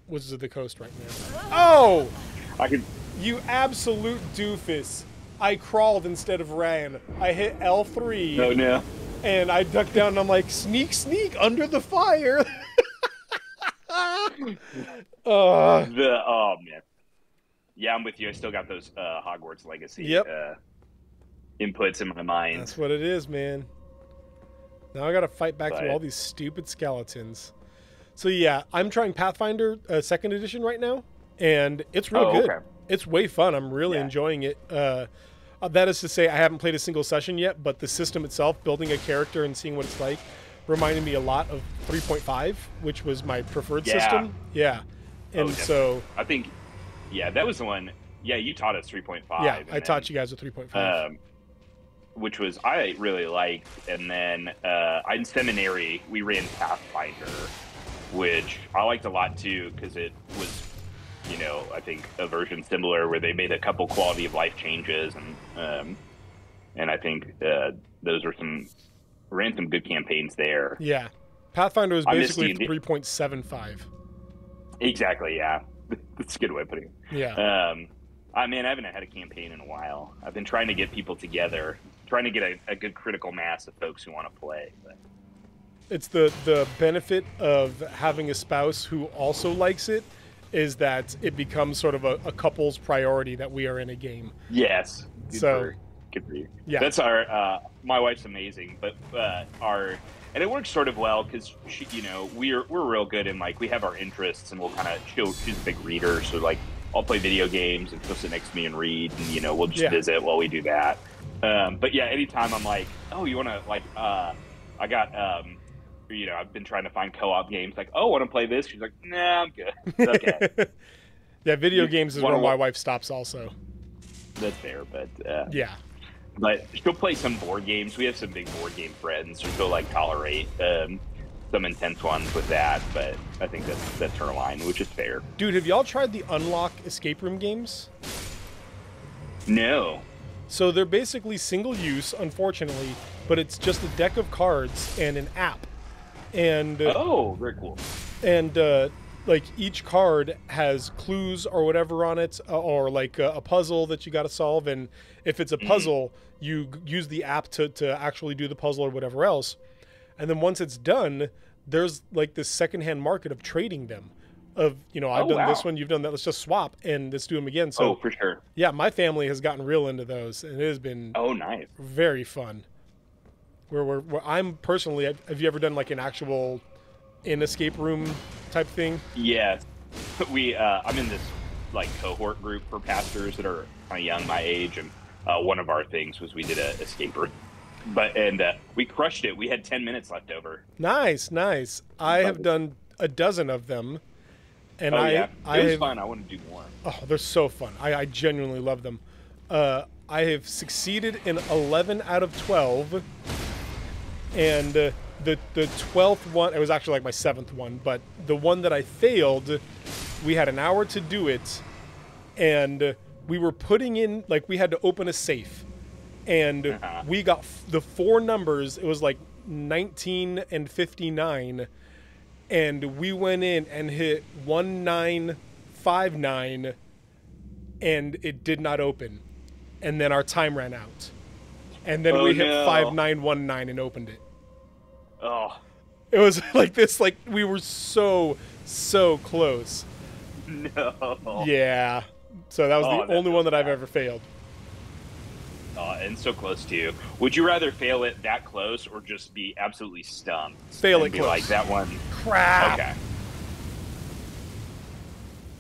Wizards of the Coast right now. Oh! You absolute doofus. I crawled instead of ran. I hit L3. Oh, no. And I ducked down and I'm like, sneak, sneak, under the fire. Oh, man. Yeah, I'm with you. I still got those Hogwarts Legacy inputs in my mind. That's what it is, man. Now I got to fight back through all these stupid skeletons. So yeah, I'm trying Pathfinder 2nd edition right now, and it's real good. Okay. It's way fun. I'm really enjoying it. That is to say, I haven't played a single session yet, but the system itself, building a character and seeing what it's like, reminded me a lot of 3.5, which was my preferred system. Yeah. And so I think, that was the one. Yeah, you taught us 3.5. Yeah, I taught you guys with 3.5. Which was, I really liked. And then in seminary, we ran Pathfinder, which I liked a lot too, because it was, I think a version similar where they made a couple quality of life changes. And I think those were ran some good campaigns there. Yeah. Pathfinder was basically 3.75. Exactly, yeah. That's a good way of putting it. Yeah. I haven't had a campaign in a while. I've been trying to get people together, trying to get a good critical mass of folks who want to play. But it's the benefit of having a spouse who also likes it is that it becomes sort of a couple's priority that we are in a game. Yes. Good for you. Yeah. That's my wife's amazing, but and it works sort of well because she, we're real good in we have our interests and we'll kind of she's a big reader, so I'll play video games and she'll sit next to me and read, and we'll just visit while we do that. But yeah, anytime I'm like, oh, you want to I got I've been trying to find co-op games. Want to play this? She's like, nah, I'm good. It's okay. Yeah, video games is where my wife stops also. That's fair, but yeah. But she'll play some board games. We have some big board game friends, so she'll tolerate some intense ones with that. But I think that's her line, which is fair. Dude, have y'all tried the Unlock escape room games? No. So they're basically single use, unfortunately, but it's just a deck of cards and an app. And very cool. And each card has clues or whatever on it, or a puzzle that you got to solve. And if it's a puzzle, you use the app to actually do the puzzle or whatever else. And then once it's done, there's this secondhand market of trading them. I've done this one, you've done that. Let's just swap and let's do them again. So for sure. Yeah, my family has gotten real into those, and it has been nice, very fun. Where I'm personally, have you ever done an actual escape room type thing? Yes. I'm in this cohort group for pastors that are kind of young, my age, and one of our things was we did a escape room, and we crushed it. We had 10 minutes left over. Nice. I have done a dozen of them, and it was fun. I want to do more. Oh, they're so fun. I genuinely love them. I have succeeded in 11 out of 12. And the 12th one, it was actually my 7th one, but the one that I failed, we had an hour to do it, and we were putting in, we had to open a safe, and we got the 4 numbers, it was 19 and 59, and we went in and hit 1959, and it did not open, and then our time ran out. And then we hit 5919 and opened it. Oh. It was this, we were so close. No. Yeah. So that was the only one that I've ever failed. And so close to. Would you rather fail it that close or just be absolutely stumped? Fail it be close. Like that one. Crap. Okay.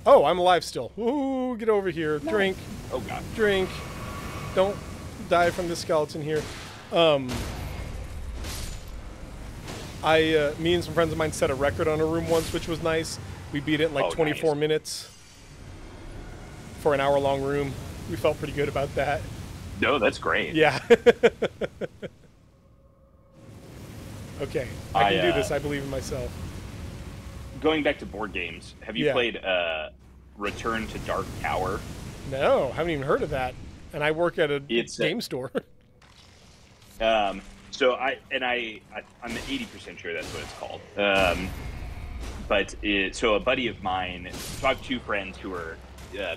Oh, I'm alive still. Ooh, get over here. No. Drink. Oh god. Drink. Don't die from the skeleton here. Me and some friends of mine set a record on a room once, which was nice. We beat it in like 24 minutes for an hour-long room. We felt pretty good about that. No, that's great. Yeah. Okay, I can do this. I believe in myself. Going back to board games, have you played Return to Dark Tower? No, haven't even heard of that. And I work at a game store. So I'm 80% sure that's what it's called. So a buddy of mine, so I have two friends who are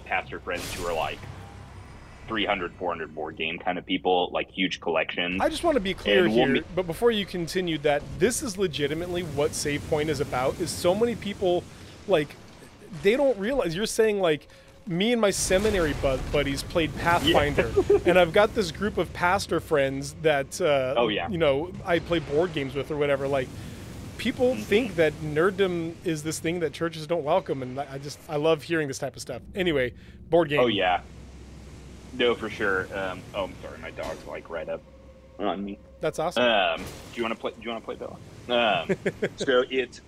pastor friends who are like 300, 400 board game kind of people, like huge collections. I just want to be clear here, but before you continue that, this is legitimately what Save Point is about, is so many people, like, they don't realize, you're saying, like, me and my seminary buddies played Pathfinder, and I've got this group of pastor friends that, you know, I play board games with or whatever. Like, people think that nerddom is this thing that churches don't welcome, and I love hearing this type of stuff. Anyway, board game. Oh, yeah. No, for sure. I'm sorry, my dog's like right up on me. That's awesome. Do you want to play? Do you want to play, Bella? So it's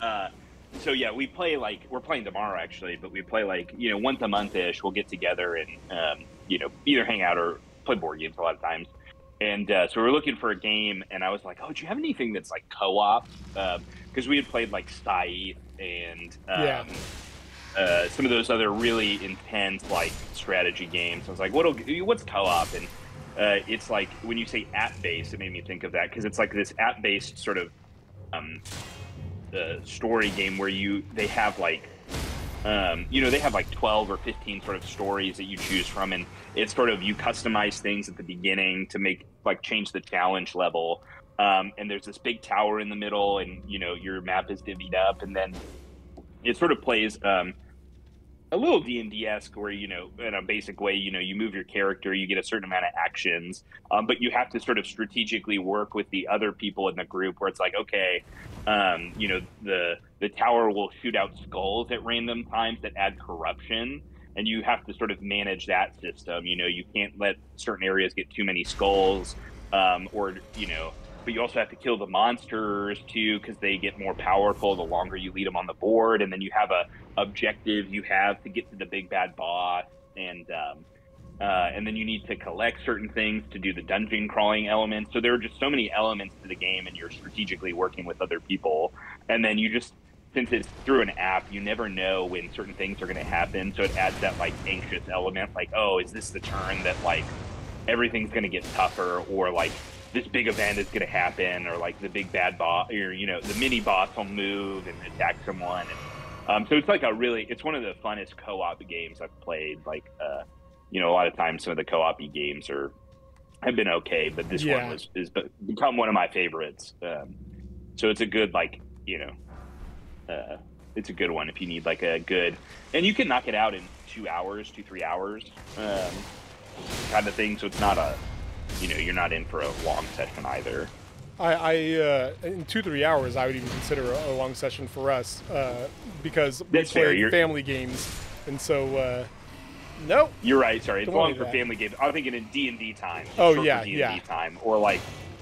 so yeah, we play like we're playing tomorrow actually, but we play like once a month ish. We'll get together and either hang out or play board games a lot of times. And so we're looking for a game, and I was like, oh, do you have anything that's like co-op? Because we had played like Scythe and some of those other really intense like strategy games. I was like, what's co-op? And it's like when you say app-based, it made me think of that because it's like this app-based sort of story game where they have like 12 or 15 sort of stories that you choose from, and it's sort of you customize things at the beginning to make change the challenge level. And there's this big tower in the middle, and your map is divvied up, and then it sort of plays a little D&D-esque where, in a basic way, you move your character, you get a certain amount of actions, but you have to sort of strategically work with the other people in the group where it's like, okay, the tower will shoot out skulls at random times that add corruption, and you have to sort of manage that system. You can't let certain areas get too many skulls, but you also have to kill the monsters too, because they get more powerful the longer you lead them on the board. And then you have a objective you have to get to the big bad boss, and then you need to collect certain things to do the dungeon crawling elements. So there are just so many elements to the game, and you're strategically working with other people. And then since it's through an app, you never know when certain things are going to happen. So it adds that anxious element, oh, is this the turn that everything's going to get tougher, or this big event is going to happen, or the big bad boss, or the mini boss will move and attack someone. And so it's it's one of the funnest co-op games I've played. A lot of times some of the co-op games have been okay, but this one has become one of my favorites. So it's a good it's a good one if you need a good, and you can knock it out in 3 hours kind of thing. So it's not you're not in for a long session either. In 2-3 hours, I would even consider a long session for us because we play family games, and so no. You're right. Sorry, it's long for family games. I'm thinking in D&D time. D&D time, or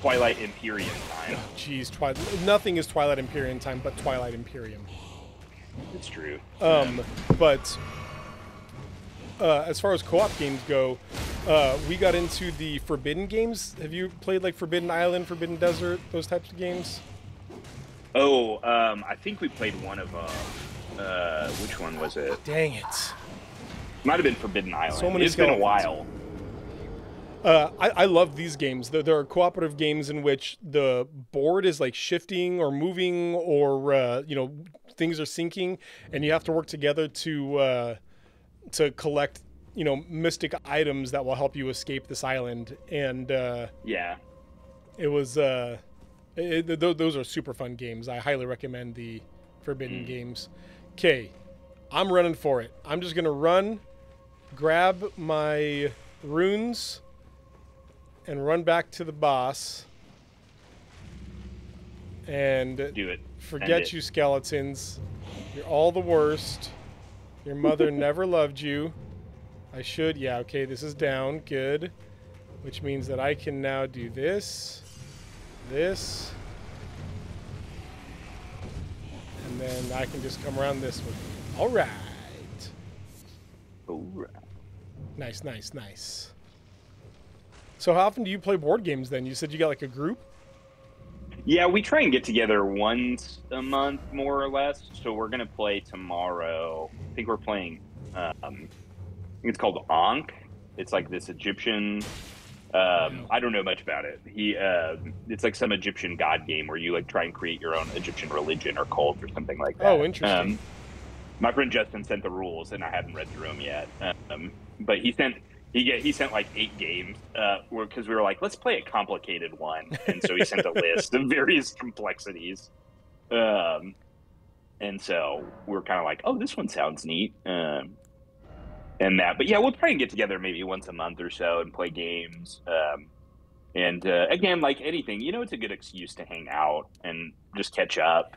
Twilight Imperium time. Oh, geez, nothing is Twilight Imperium time but Twilight Imperium. It's true. But as far as co-op games go, we got into the Forbidden games. Have you played Forbidden Island, Forbidden Desert, those types of games? Oh, I think we played one of them. Which one was it? Dang it. Might have been Forbidden Island. So many it's been a while. I love these games. There are cooperative games in which the board is shifting or moving, or things are sinking, and you have to work together to collect mystic items that will help you escape this island. And it was those are super fun games. I highly recommend the Forbidden games. Okay, I'm running for it. I'm just gonna run, grab my runes, and run back to the boss. And do it. Forget you, skeletons. You're all the worst. Your mother never loved you. I should, yeah, okay, this is down, good. Which means that I can now do this, this, and then I can just come around this way. All right. All right. Nice, nice, nice. So how often do you play board games then? You said you got like a group? Yeah, we try and get together once a month, more or less. So we're gonna play tomorrow. I think we're playing. I think it's called Ankh. It's like this Egyptian. I don't know much about it. It's like some Egyptian god game where you like try and create your own Egyptian religion or cult or something like that. Oh, interesting. My friend Justin sent the rules, and I haven't read through them yet. But he sent like 8 games because we were like, let's play a complicated one, and so he sent a list of various complexities. And so we're kind of like, oh, this one sounds neat. And that, but yeah, we'll try and get together maybe once a month or so and play games. And again, like anything, it's a good excuse to hang out and just catch up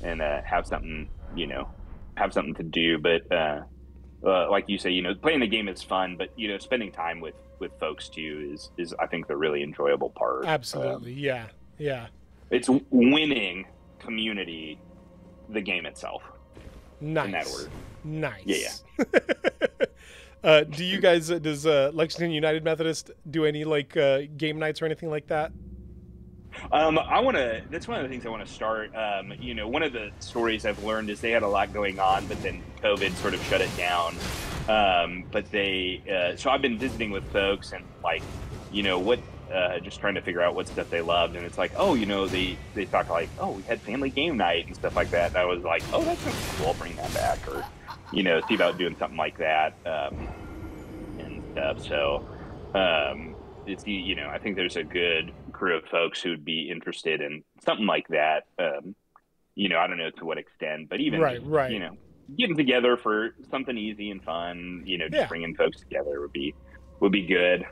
and have something, to do. But like you say, playing the game is fun, but spending time with folks too is I think the really enjoyable part. Absolutely, yeah. It's winning community, the game itself. Nice. In that order. Nice. Yeah. Do you guys, does Lexington United Methodist do any like game nights or anything like that? That's one of the things I want to start. One of the stories I've learned is they had a lot going on, but then COVID sort of shut it down. So I've been visiting with folks and like, just trying to figure out what stuff they loved. And it's like, they talk like, we had family game night and stuff like that. And I was like, oh, that sounds cool. I'll bring that back, or, see about doing something like that. And stuff. So, it's, I think there's a good crew of folks who'd be interested in something like that. I don't know to what extent, but even, right. Getting together for something easy and fun, just bringing folks together would be good.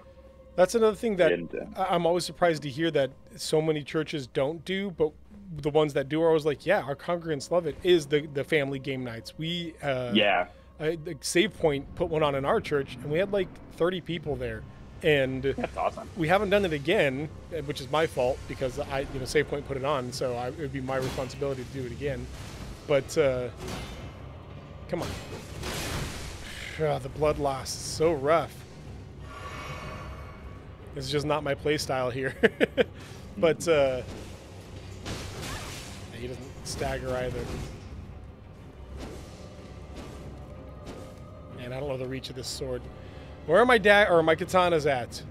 That's another thing that I'm always surprised to hear that so many churches don't do, but the ones that do are always like, yeah, our congregants love it, is the family game nights. We, Save Point put one on in our church, and we had like 30 people there. And that's awesome. We haven't done it again, which is my fault because Save Point put it on, so it would be my responsibility to do it again. But come on. The blood loss is so rough. It's just not my play style here. But he doesn't stagger either. Man, I don't know the reach of this sword. Where are my my katanas at?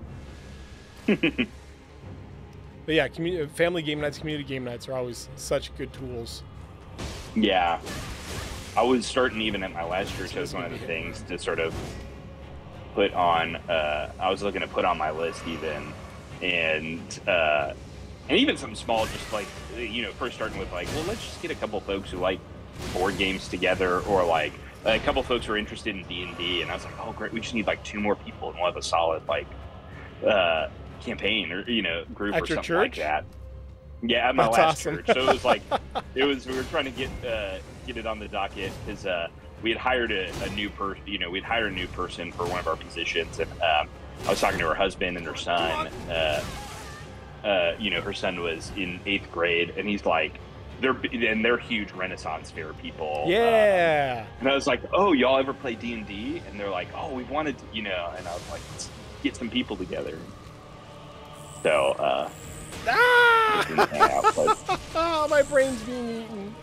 But yeah, family game nights, community game nights are always such good tools. Yeah. I was starting even at my last church. That was one of the things to sort of put on. I was looking to put on my list even, and even something small, just like first starting with like, well, let's just get a couple folks who like board games together, or like a couple folks who are interested in D&D, and I was like, oh great, we just need like 2 more people, and we'll have a solid like campaign or group at or your something church? like that. Yeah, at my That's last awesome. church. So it was like, we were trying to get it on the docket because we had hired a new person. We'd hired a new person for one of our positions, and I was talking to her husband and her son. Her son was in 8th grade, and he's like, they're huge Renaissance fair people. Yeah. And I was like, oh, y'all ever play D&D? And they're like, oh, we wanted to, and I was like, let's get some people together. So, Oh, my brain's being eaten.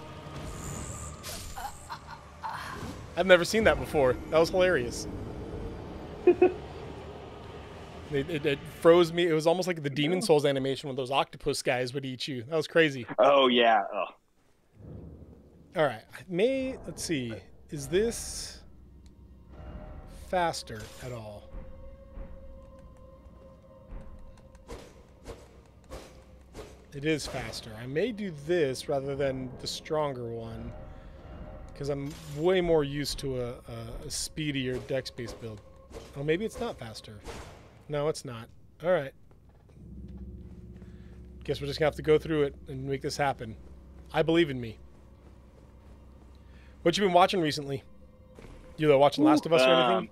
I've never seen that before. That was hilarious. It froze me. It was almost like the Demon Souls animation when those octopus guys would eat you. That was crazy. Oh, yeah. Oh. All right. Let's see. Is this faster at all? It is faster. I may do this rather than the stronger one because I'm way more used to a speedier dex-based build. Oh, maybe it's not faster. No, it's not. All right. Guess we're just gonna have to go through it and make this happen. I believe in me. What you been watching recently? You watching Last of Us or anything?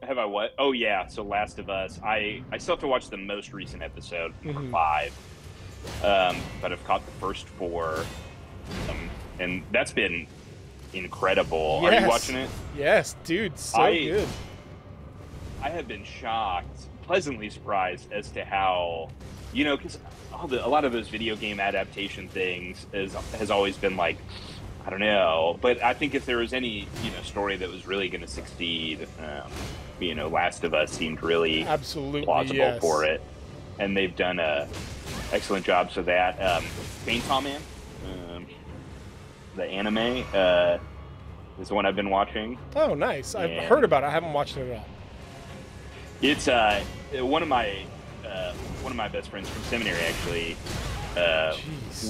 Have I what? Oh yeah, so Last of Us. I still have to watch the most recent episode, number 5. But I've caught the first 4, and that's been incredible. Yes. Are you watching it? Yes, dude, so good. I have been shocked, pleasantly surprised as to how, because a lot of those video game adaptation things has always been like, I don't know, but I think if there was any story that was really going to succeed, Last of Us seemed really absolutely plausible for it, and they've done a excellent job. So that Chainsaw Man, the anime, is the one I've been watching. Oh, nice! I've heard about it. I haven't watched it at all. It's one of my best friends from seminary actually.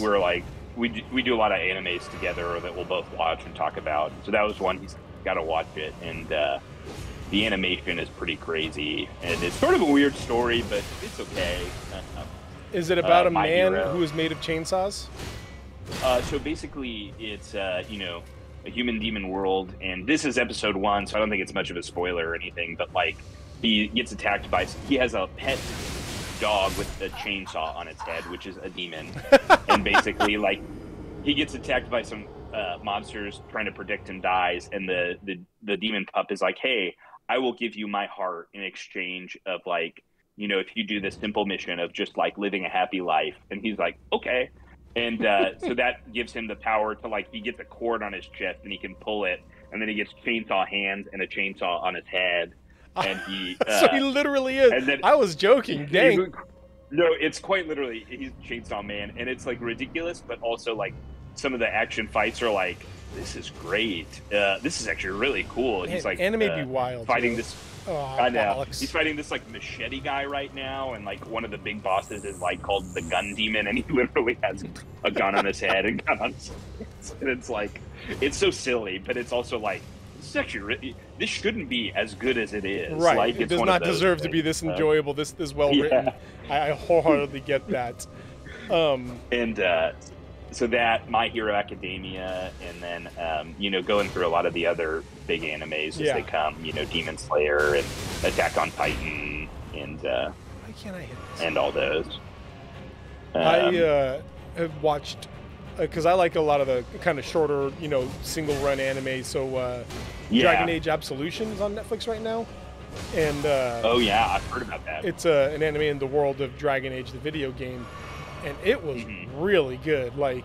We're like. We do a lot of animes together that we'll both watch and talk about. So that was one. He's got to watch it, and the animation is pretty crazy, and it's sort of a weird story, but it's okay. Is it about a man who is made of chainsaws? So basically, it's a human demon world, and this is episode 1, so I don't think it's much of a spoiler or anything. But like, he gets attacked by. He has a pet dog with a chainsaw on its head, which is a demon, and basically like he gets attacked by some monsters trying to predict and dies, and the demon pup is like, hey, I will give you my heart in exchange of like if you do this simple mission of just like living a happy life. And he's like, okay. And so that gives him the power to like, he gets a cord on his chest and he can pull it, and then he gets chainsaw hands and a chainsaw on his head. And he so he literally is. And then, I was joking. Dang. No, it's quite literally. He's Chainsaw Man, and it's like ridiculous, but also like some of the action fights are like, this is great. This is actually really cool. Man, he's like anime be wild. Fighting this. I know. Alex. He's fighting this like machete guy right now, and like one of the big bosses is like called the Gun Demon, and he literally has a gun on his head and gun on his hands. And it's like, it's so silly, but it's also like, this is actually this shouldn't be as good as it is. Right. Like, it does not deserve to be this enjoyable, this well written. I wholeheartedly get that. So that My Hero Academia, and then going through a lot of the other big animes as they come. Demon Slayer and Attack on Titan, and why can't I hit this? And all those. I have watched. Because I like a lot of the kind of shorter, single-run anime. So, Dragon Age Absolution is on Netflix right now, and oh yeah, I've heard about that. It's an anime in the world of Dragon Age, the video game, and it was really good. Like,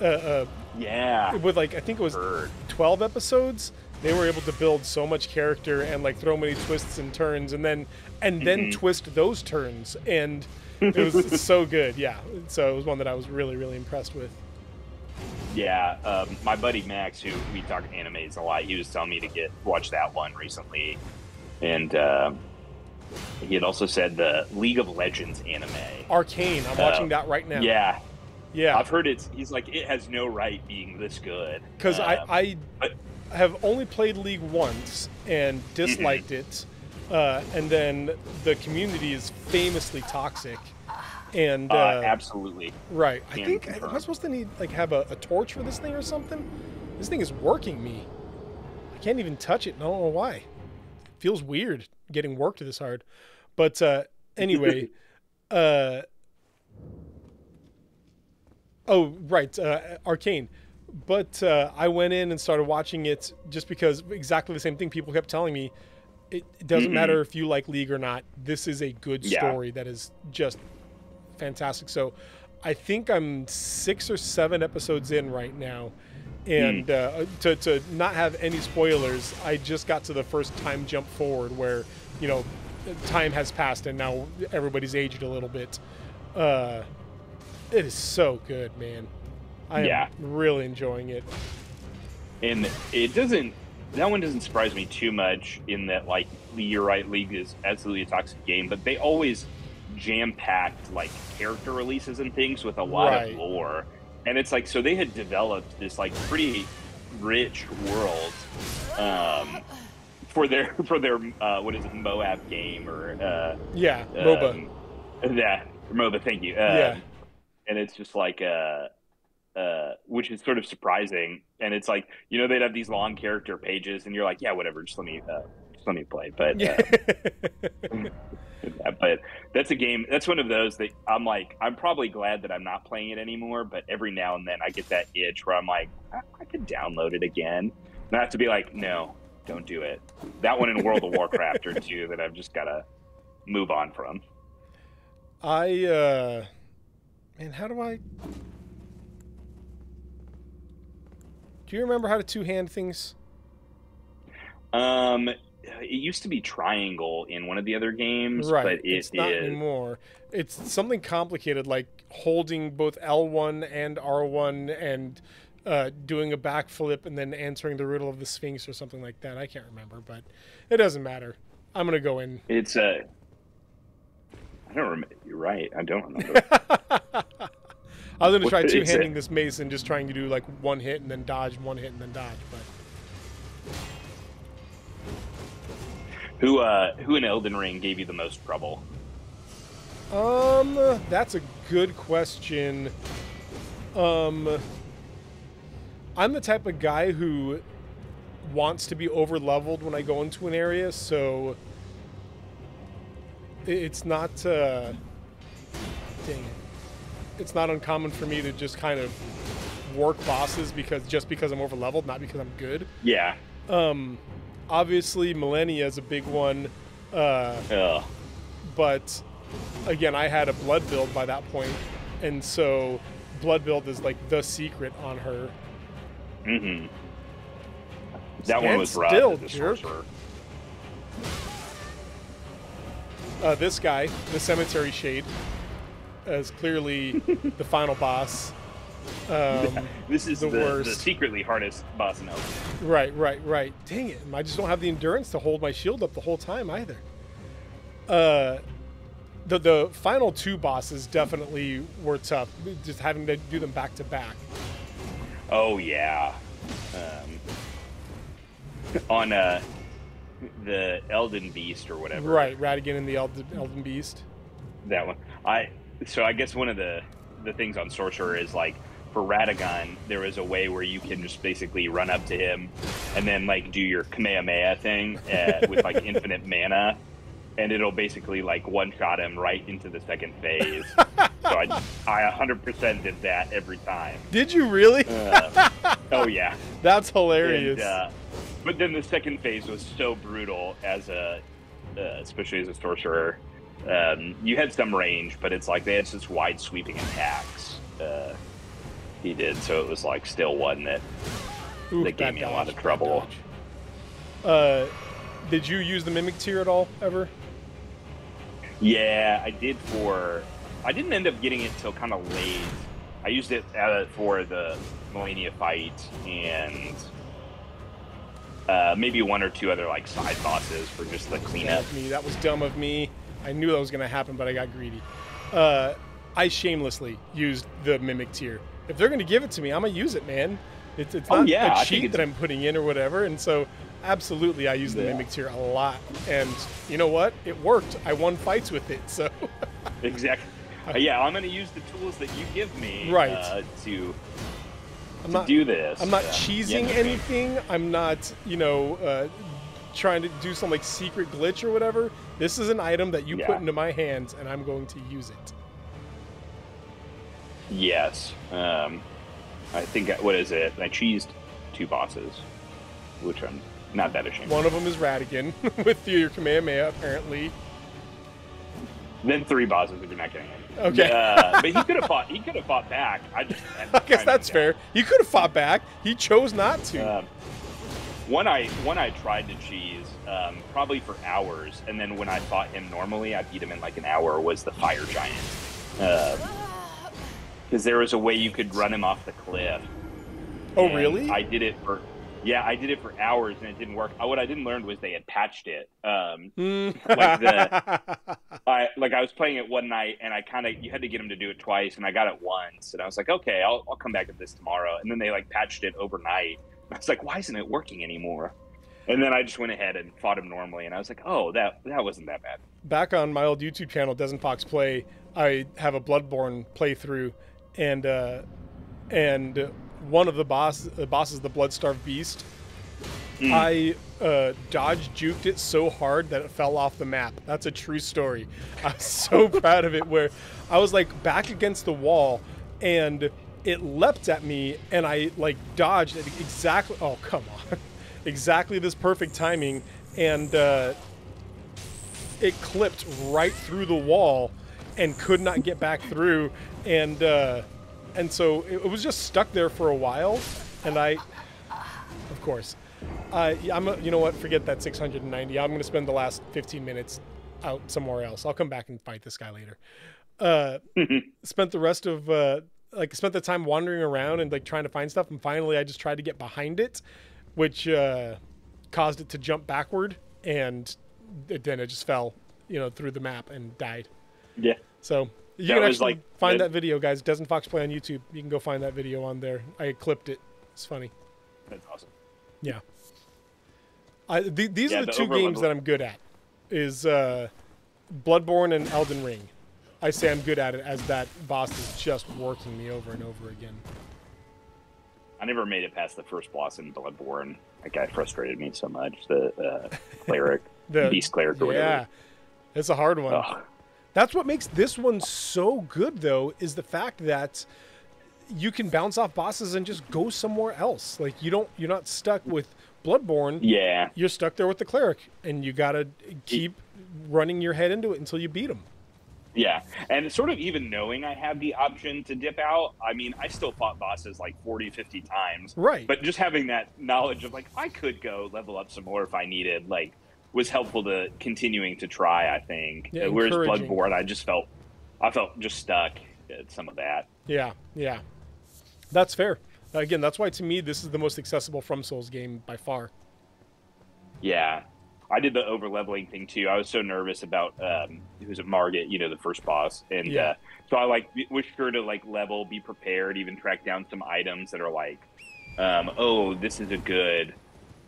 with like I think it was 12 episodes. They were able to build so much character and like throw many twists and turns, and then twist those turns, and it was so good. Yeah, so it was one that I was really, really impressed with. Yeah, my buddy Max, who we talk animes a lot, he was telling me to watch that one recently, and he had also said the League of Legends anime, Arcane. I'm watching that right now. Yeah. I've heard he's like, it has no right being this good. Because I have only played League once and disliked it, and then the community is famously toxic. And absolutely right. I think am I supposed to have a torch for this thing or something? This thing is working me. I can't even touch it. And I don't know why. It feels weird getting worked this hard. But anyway, oh right, Arcane. But I went in and started watching it just because exactly the same thing. People kept telling me it doesn't matter if you like League or not. This is a good story that is just fantastic. So I think I'm 6 or 7 episodes in right now, and to not have any spoilers, I just got to the first time jump forward where time has passed and now everybody's aged a little bit. It is so good, man. I am really enjoying it, and that one doesn't surprise me too much in that, like, you're right, League is absolutely a toxic game, but they always jam-packed like character releases and things with a lot of lore, and it's like, so they had developed this like pretty rich world for their what is it, Moab game or yeah, MOBA. Yeah, MOBA. Thank you. Yeah. And it's just like which is sort of surprising. And it's like, they'd have these long character pages, and you're like, yeah, whatever, just let me play. But Yeah. but that's a game. That's one of those that I'm like, I'm probably glad that I'm not playing it anymore. But every now and then I get that itch where I'm like, I could download it again. And I have to be like, no, don't do it. That one in World of Warcraft or two that I've just gotta move on from. Man, how do I? Do you remember how to two-hand things? It used to be triangle in one of the other games, right? But it's not anymore. It's something complicated, like holding both L1 and R1 and doing a backflip and then answering the riddle of the Sphinx or something like that. I can't remember, but it doesn't matter. I'm gonna go in. It's I don't remember. You're right. I don't remember. I was gonna try two-handing this mason, just trying to do like one hit and then dodge, one hit and then dodge, but. Who in Elden Ring gave you the most trouble? That's a good question. I'm the type of guy who wants to be over-leveled when I go into an area, so it's not, dang it. It's not uncommon for me to just kind of work bosses because I'm over-leveled, not because I'm good. Yeah. Obviously, Millennia is a big one. But again, I had a blood build by that point, and so blood build is like the secret on her. Mm-hmm. That one was rough. Still, jerk. This guy, the Cemetery Shade, is clearly the final boss. This is the worst. The secretly hardest boss in Elden. Right. Dang it. I just don't have the endurance to hold my shield up the whole time either. The final two bosses definitely were tough, just having to do them back to back. Oh, yeah. On the Elden Beast or whatever. Right, Radigan and the Elden Beast. That one. So I guess one of the things on Sorcerer is like, for Radagon, there is a way where you can just basically run up to him and then like do your Kamehameha thing with like infinite mana, and it'll basically like one-shot him right into the second phase. So I 100% did that every time. Did you really? Oh yeah. That's hilarious. And, but then the second phase was so brutal especially as a sorcerer. You had some range, but it's like they had such wide sweeping attacks. He did, so it was like still one that gave me a lot of trouble. Did you use the Mimic Tier at all, ever? Yeah, I did I didn't end up getting it till kind of late. I used it for the Millennia fight and maybe one or two other like side bosses for just the cleanup. That was dumb of me. I knew that was going to happen, but I got greedy. I shamelessly used the Mimic Tier. If they're going to give it to me, I'm going to use it, man. It's not a cheat that I'm putting in or whatever, and so absolutely I use the Mimic Tier a lot. And you know what? It worked. I won fights with it, so... Exactly. Yeah, I'm going to use the tools that you give me to do this. I'm not cheesing anything. I'm not, trying to do some like secret glitch or whatever. This is an item that you put into my hands, and I'm going to use it. Yes. I think, what is it? I cheesed 2 bosses, which I'm not that ashamed of. One of them is Radigan with your Kamehameha, apparently. Then 3 bosses if you're not getting it. Okay. But he could have fought back. I guess that's fair. He could have fought back. He chose not to. One I tried to cheese, probably for hours, and then when I fought him normally, I beat him in like an hour, was the Fire Giant. Because there was a way you could run him off the cliff. Oh, really? I did it for hours and it didn't work. What I didn't learn was they had patched it. I was playing it one night and you had to get him to do it twice, and I got it once, and I was like, okay, I'll come back at this tomorrow. And then they like patched it overnight. I was like, why isn't it working anymore? And then I just went ahead and fought him normally, and I was like, oh, that wasn't that bad. Back on my old YouTube channel, Doesn't Fox Play, I have a Bloodborne playthrough, and one of the bosses, the Bloodstarved Beast, I dodge juked it so hard that it fell off the map. That's a true story. I was so proud of it, where I was like back against the wall and it leapt at me and I like dodged it exactly. Oh, come on. Exactly this perfect timing. And it clipped right through the wall and could not get back through. And so it was just stuck there for a while. And of course, you know what? Forget that 690. I'm going to spend the last 15 minutes out somewhere else. I'll come back and fight this guy later. Spent the rest of spent the time wandering around and like trying to find stuff, and finally I just tried to get behind it, which caused it to jump backward, and then it just fell, through the map and died. Yeah. So you can actually find that video, guys. Doesn't Fox Play on YouTube? You can go find that video on there. I clipped it. It's funny. That's awesome. Yeah. These are the two games that I'm good at, is Bloodborne and Elden Ring. I say I'm good at it as that boss is just working me over and over again. I never made it past the first boss in Bloodborne. That guy frustrated me so much. The cleric, the beast cleric or whatever. Yeah, it's a hard one. Ugh. That's what makes this one so good, though, is the fact that you can bounce off bosses and just go somewhere else. Like you're not stuck with Bloodborne. Yeah, you're stuck there with the cleric, and you gotta keep running your head into it until you beat him. Yeah, and sort of even knowing I had the option to dip out, I mean, I still fought bosses like 40, 50 times. Right. But just having that knowledge of like, I could go level up some more if I needed, like, was helpful to continuing to try, I think. Yeah, whereas Bloodborne, I felt just stuck at some of that. Yeah. That's fair. Again, that's why to me, this is the most accessible From Souls game by far. Yeah. I did the over-leveling thing, too. I was so nervous about, who's it, Margit, the first boss. And so I, was sure to, level, be prepared, even track down some items that are like, this is a good,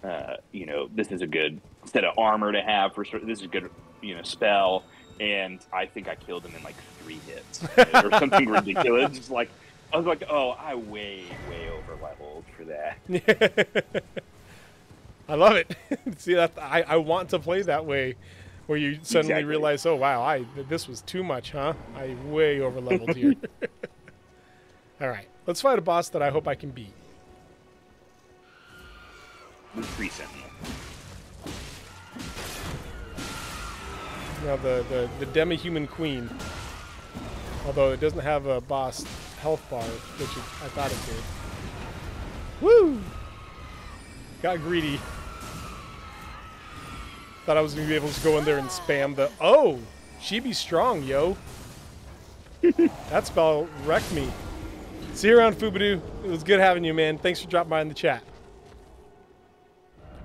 this is a good set of armor to have. This is a good, spell. And I think I killed him in, 3 hits. Or something ridiculous. It's like, I was like, I way over-leveled for that. I love it. See, I want to play that way, where you suddenly realize, oh wow, this was too much, huh? I way over leveled here. All right, let's fight a boss that I hope I can beat. Now the demi-human queen, although it doesn't have a boss health bar, which I thought it did. Woo! Got greedy. Thought I was going to be able to go in there and spam the... Oh! She be strong, yo. That spell wrecked me. See you around, Fubadoo. It was good having you, man. Thanks for dropping by in the chat.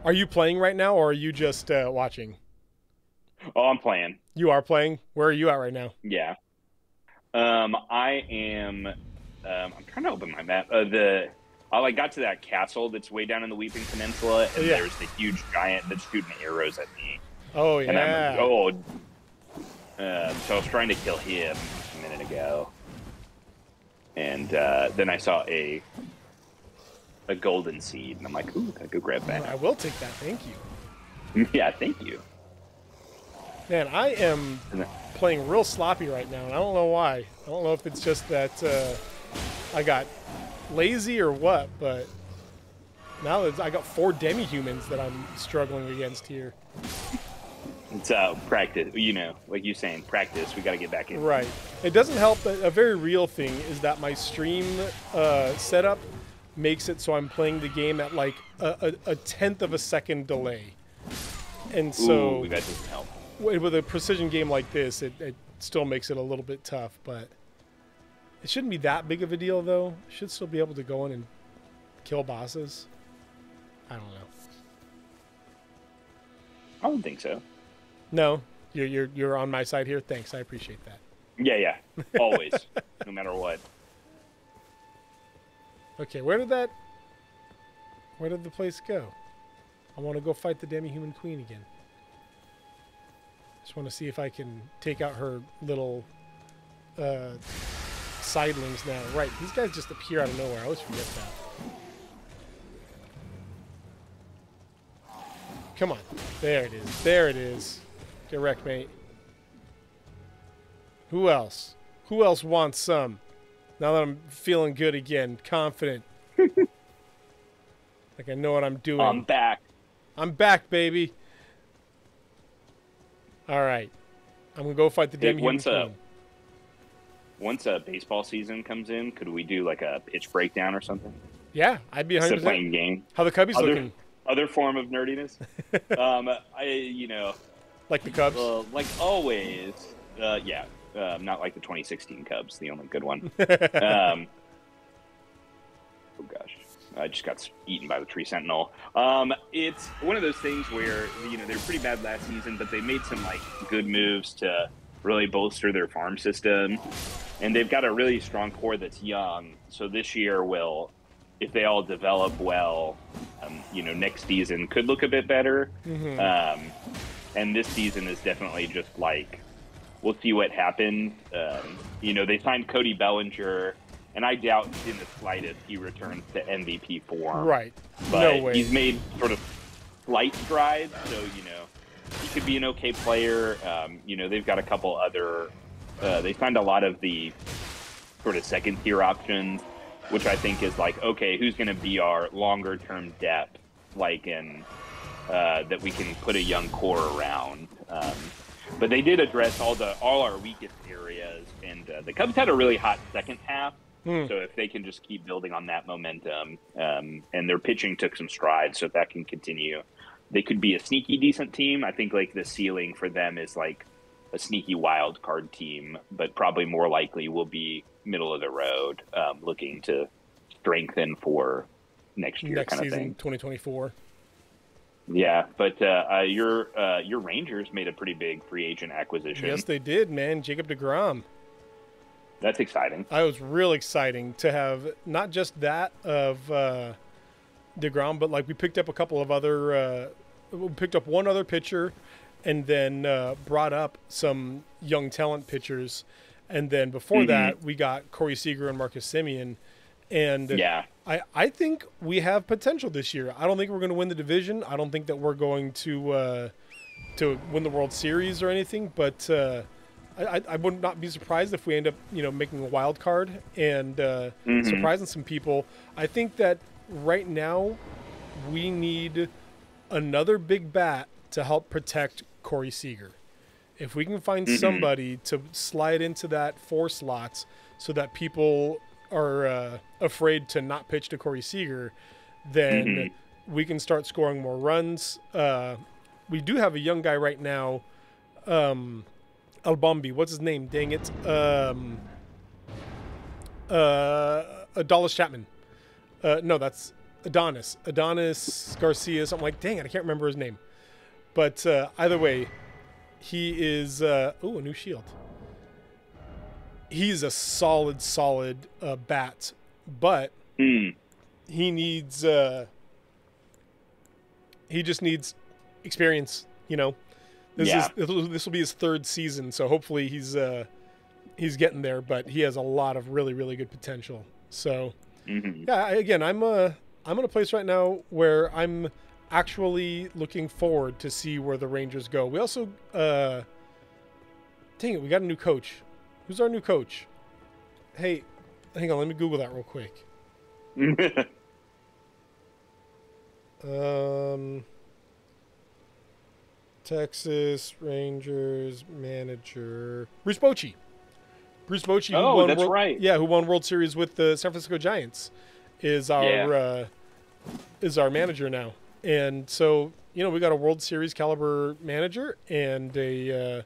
Are you playing right now, or are you just watching? Oh, I'm playing. You are playing? Where are you at right now? Yeah. I am... I'm trying to open my map. I got to that castle that's way down in the Weeping Peninsula, and there's the huge giant that's shooting arrows at me. Oh, yeah. And so I was trying to kill him a minute ago. And then I saw a golden seed, and I'm like, ooh, gotta go grab that. I will take that, thank you. Yeah, thank you. Man, I am playing real sloppy right now, and I don't know why. I don't know if it's just that I got lazy or what, but now I got 4 demi-humans that I'm struggling against here. It's practice, like you're saying, practice. We got to get back in. Right. It doesn't help, but a very real thing is that my stream setup makes it so I'm playing the game at like a tenth of a second delay. And so that doesn't help. With a precision game like this, it still makes it a little bit tough, but it shouldn't be that big of a deal, though. Should still be able to go in and kill bosses. I don't know. I don't think so. No, you're on my side here. Thanks, I appreciate that. Yeah, always, no matter what. Okay, where did the place go? I want to go fight the demi-human queen again. Just want to see if I can take out her little sidelings now. Right, these guys just appear out of nowhere. I always forget that. Come on. There it is. There it is. Get wrecked, mate. Who else? Who else wants some? Now that I'm feeling good again, confident. Like I know what I'm doing. I'm back. I'm back, baby. All right. I'm going to go fight the demi-human queen. Once a baseball season comes in, could we do like a pitch breakdown or something? Yeah, I'd be 100%. Instead of playing game. How the Cubbies looking? Other form of nerdiness. Like the Cubs? Like always. Yeah. Not like the 2016 Cubs, the only good one. Oh gosh. I just got eaten by the tree sentinel. It's one of those things where, they were pretty bad last season, but they made some like good moves to really bolster their farm system. And they've got a really strong core that's young. So this year if they all develop well, next season could look a bit better. Mm-hmm. And this season is definitely just like, we'll see what happens. They signed Cody Bellinger, and I doubt in the slightest he returns to MVP form. Right. But no way. He's made sort of slight strides, so, he could be an okay player. They've got a couple other they signed a lot of the sort of second-tier options, which I think is like, okay, who's going to be our longer-term depth, like that we can put a young core around. But they did address all our weakest areas, and the Cubs had a really hot second half. So if they can just keep building on that momentum, and their pitching took some strides, so if that can continue, they could be a sneaky decent team. I think like the ceiling for them is like a sneaky wild card team, but probably more likely will be middle of the road, looking to strengthen for next year kind season, of thing. 2024. Yeah, but your Rangers made a pretty big free agent acquisition. Yes, they did, man. Jacob deGrom. That's exciting. I was real exciting to have not just that of deGrom, but like we picked up a couple of other. We picked up one other pitcher, and then brought up some young talent pitchers, and then before that we got Corey Seager and Marcus Semien. And yeah, I think we have potential this year. I don't think we're going to win the division. I don't think that we're going to win the World Series or anything. But I would not be surprised if we end up, making a wild card and surprising some people. I think that right now we need another big bat to help protect Corey Seager. If we can find somebody to slide into that 4 slots so that people are afraid to not pitch to Corey Seager, then we can start scoring more runs. We do have a young guy right now, Albombi. What's his name? Dang it. Adolis Chapman. No, that's Adonis. Adonis Garcia, something like, dang it, I can't remember his name. But either way, he is, a new shield. He's a solid bat, but he needs he just needs experience. This will be his 3rd season, so hopefully he's getting there. But he has a lot of really, really good potential. So yeah, again, I'm in a place right now where I'm actually looking forward to see where the Rangers go. We also dang it, we got a new coach. Who's our new coach? Hey, hang on, let me Google that real quick. Texas Rangers manager Bruce Bochy. Bruce Bochy. Oh, that's right. Yeah, who won World Series with the San Francisco Giants, is our manager now. And so, we got a World Series caliber manager and a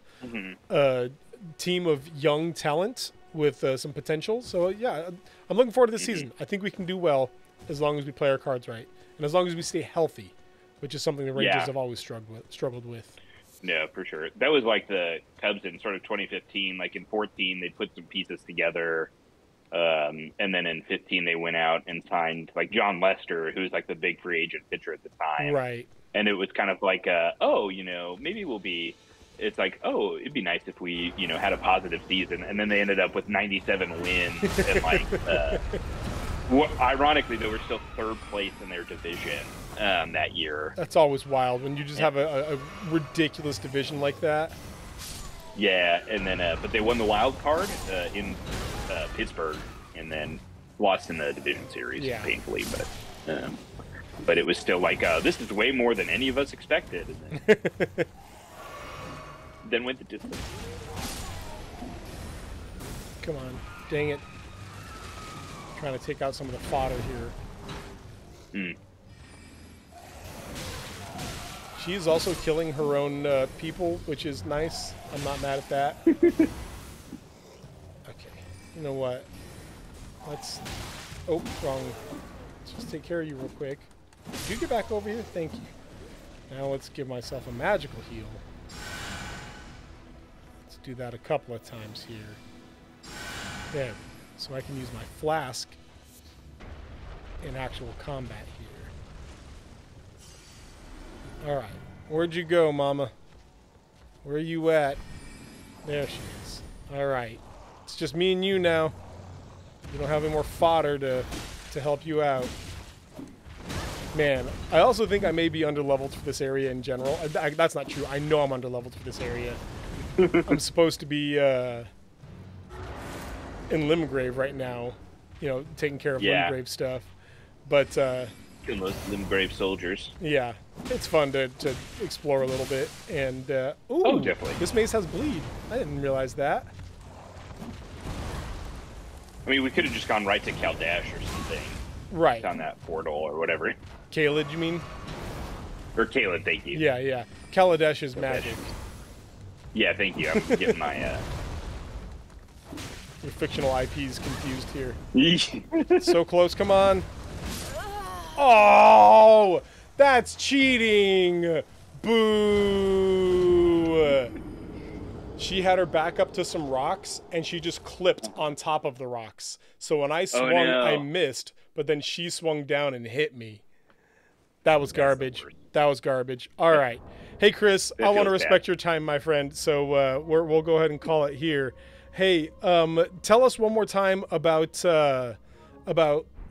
team of young talent with some potential. So yeah, I'm looking forward to this season. I think we can do well as long as we play our cards right and as long as we stay healthy, which is something the Rangers have always struggled with. Yeah, for sure. That was like the Cubs in sort of 2015. Like in 14, they put some pieces together, and then in 15 they went out and signed like John Lester, who's like the big free agent pitcher at the time. Right. and it was kind of like, oh, maybe we'll be. It's like, oh, it'd be nice if we, had a positive season, and then they ended up with 97 wins, and like, ironically, they were still third place in their division that year. That's always wild when you just have a ridiculous division like that. Yeah, and then but they won the wild card in Pittsburgh, and then lost in the division series, painfully, but it was still like, this is way more than any of us expected. And then went the distance. Come on, dang it! Trying to take out some of the fodder here. She's also killing her own people, which is nice. I'm not mad at that. Okay, you know what? Let's. Oh, wrong. Let's just take care of you real quick. Did you get back over here? Thank you. Now let's give myself a magical heal. Let's do that a couple of times here. There. So I can use my flask in actual combat here. Alright. Where'd you go, Mama? Where are you at? There she is. Alright. It's just me and you now. We don't have any more fodder to help you out. Man, I also think I may be underleveled for this area in general. That's not true. I know I'm underleveled for this area. I'm supposed to be in Limgrave right now, taking care of Limgrave stuff. But killing those Limgrave soldiers. Yeah, it's fun to explore a little bit. And ooh, oh, definitely. This mace has bleed. I didn't realize that. I mean, we could have just gone right to Kaldash or something. Right. On that portal or whatever. Kaled, you mean? Or Kaled, thank you. Yeah, yeah. Kaladesh is magic. Yeah, thank you. I'm getting my... Your fictional IPs confused here. So close, come on. Oh! That's cheating! Boo! She had her back up to some rocks, and she just clipped on top of the rocks. So when I swung, I missed, but then she swung down and hit me. That was garbage. That was garbage. All right. Hey, Chris, I want to respect your time, my friend, so we'll go ahead and call it here. Hey, tell us one more time about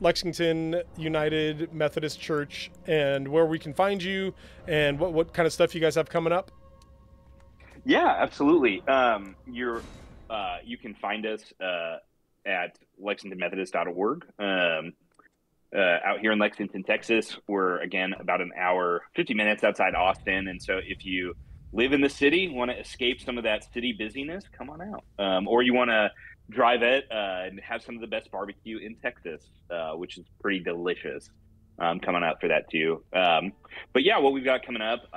Lexington United Methodist Church and where we can find you and what kind of stuff you guys have coming up. Yeah, absolutely. You can find us at lexingtonmethodist.org. Out here in Lexington, Texas, we're again about an hour, 50 minutes outside Austin. And so if you live in the city, want to escape some of that city busyness, come on out. Or you want to drive it and have some of the best barbecue in Texas, which is pretty delicious. Coming out for that too. But yeah, what we've got coming up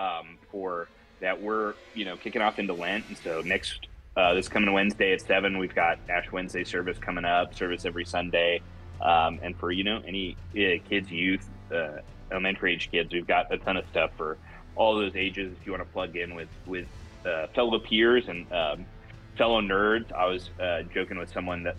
for that, we're kicking off into Lent, and so next this coming Wednesday at 7, we've got Ash Wednesday service coming up, service every Sunday, and for any kids, youth, elementary age kids, we've got a ton of stuff for all those ages. If you want to plug in with fellow peers and fellow nerds, I was joking with someone that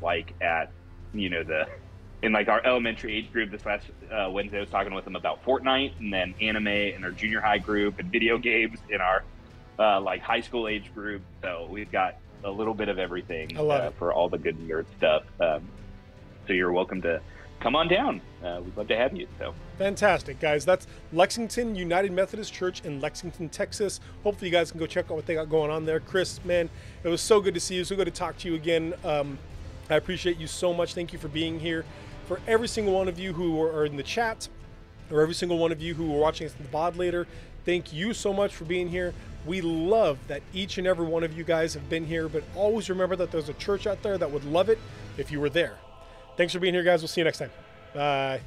in our elementary age group this last Wednesday, I was talking with them about Fortnite, and then anime in our junior high group, and video games in our high school age group. So we've got a little bit of everything for all the good nerd stuff. So you're welcome to come on down. We'd love to have you. So fantastic, guys. That's Lexington United Methodist Church in Lexington, Texas. Hopefully you guys can go check out what they got going on there. Chris, man, it was so good to see you. So good to talk to you again. I appreciate you so much. Thank you for being here. For every single one of you who are in the chat, or every single one of you who are watching us in the VOD later, thank you so much for being here. We love that each and every one of you guys have been here, but always remember that there's a church out there that would love it if you were there. Thanks for being here, guys. We'll see you next time. Bye.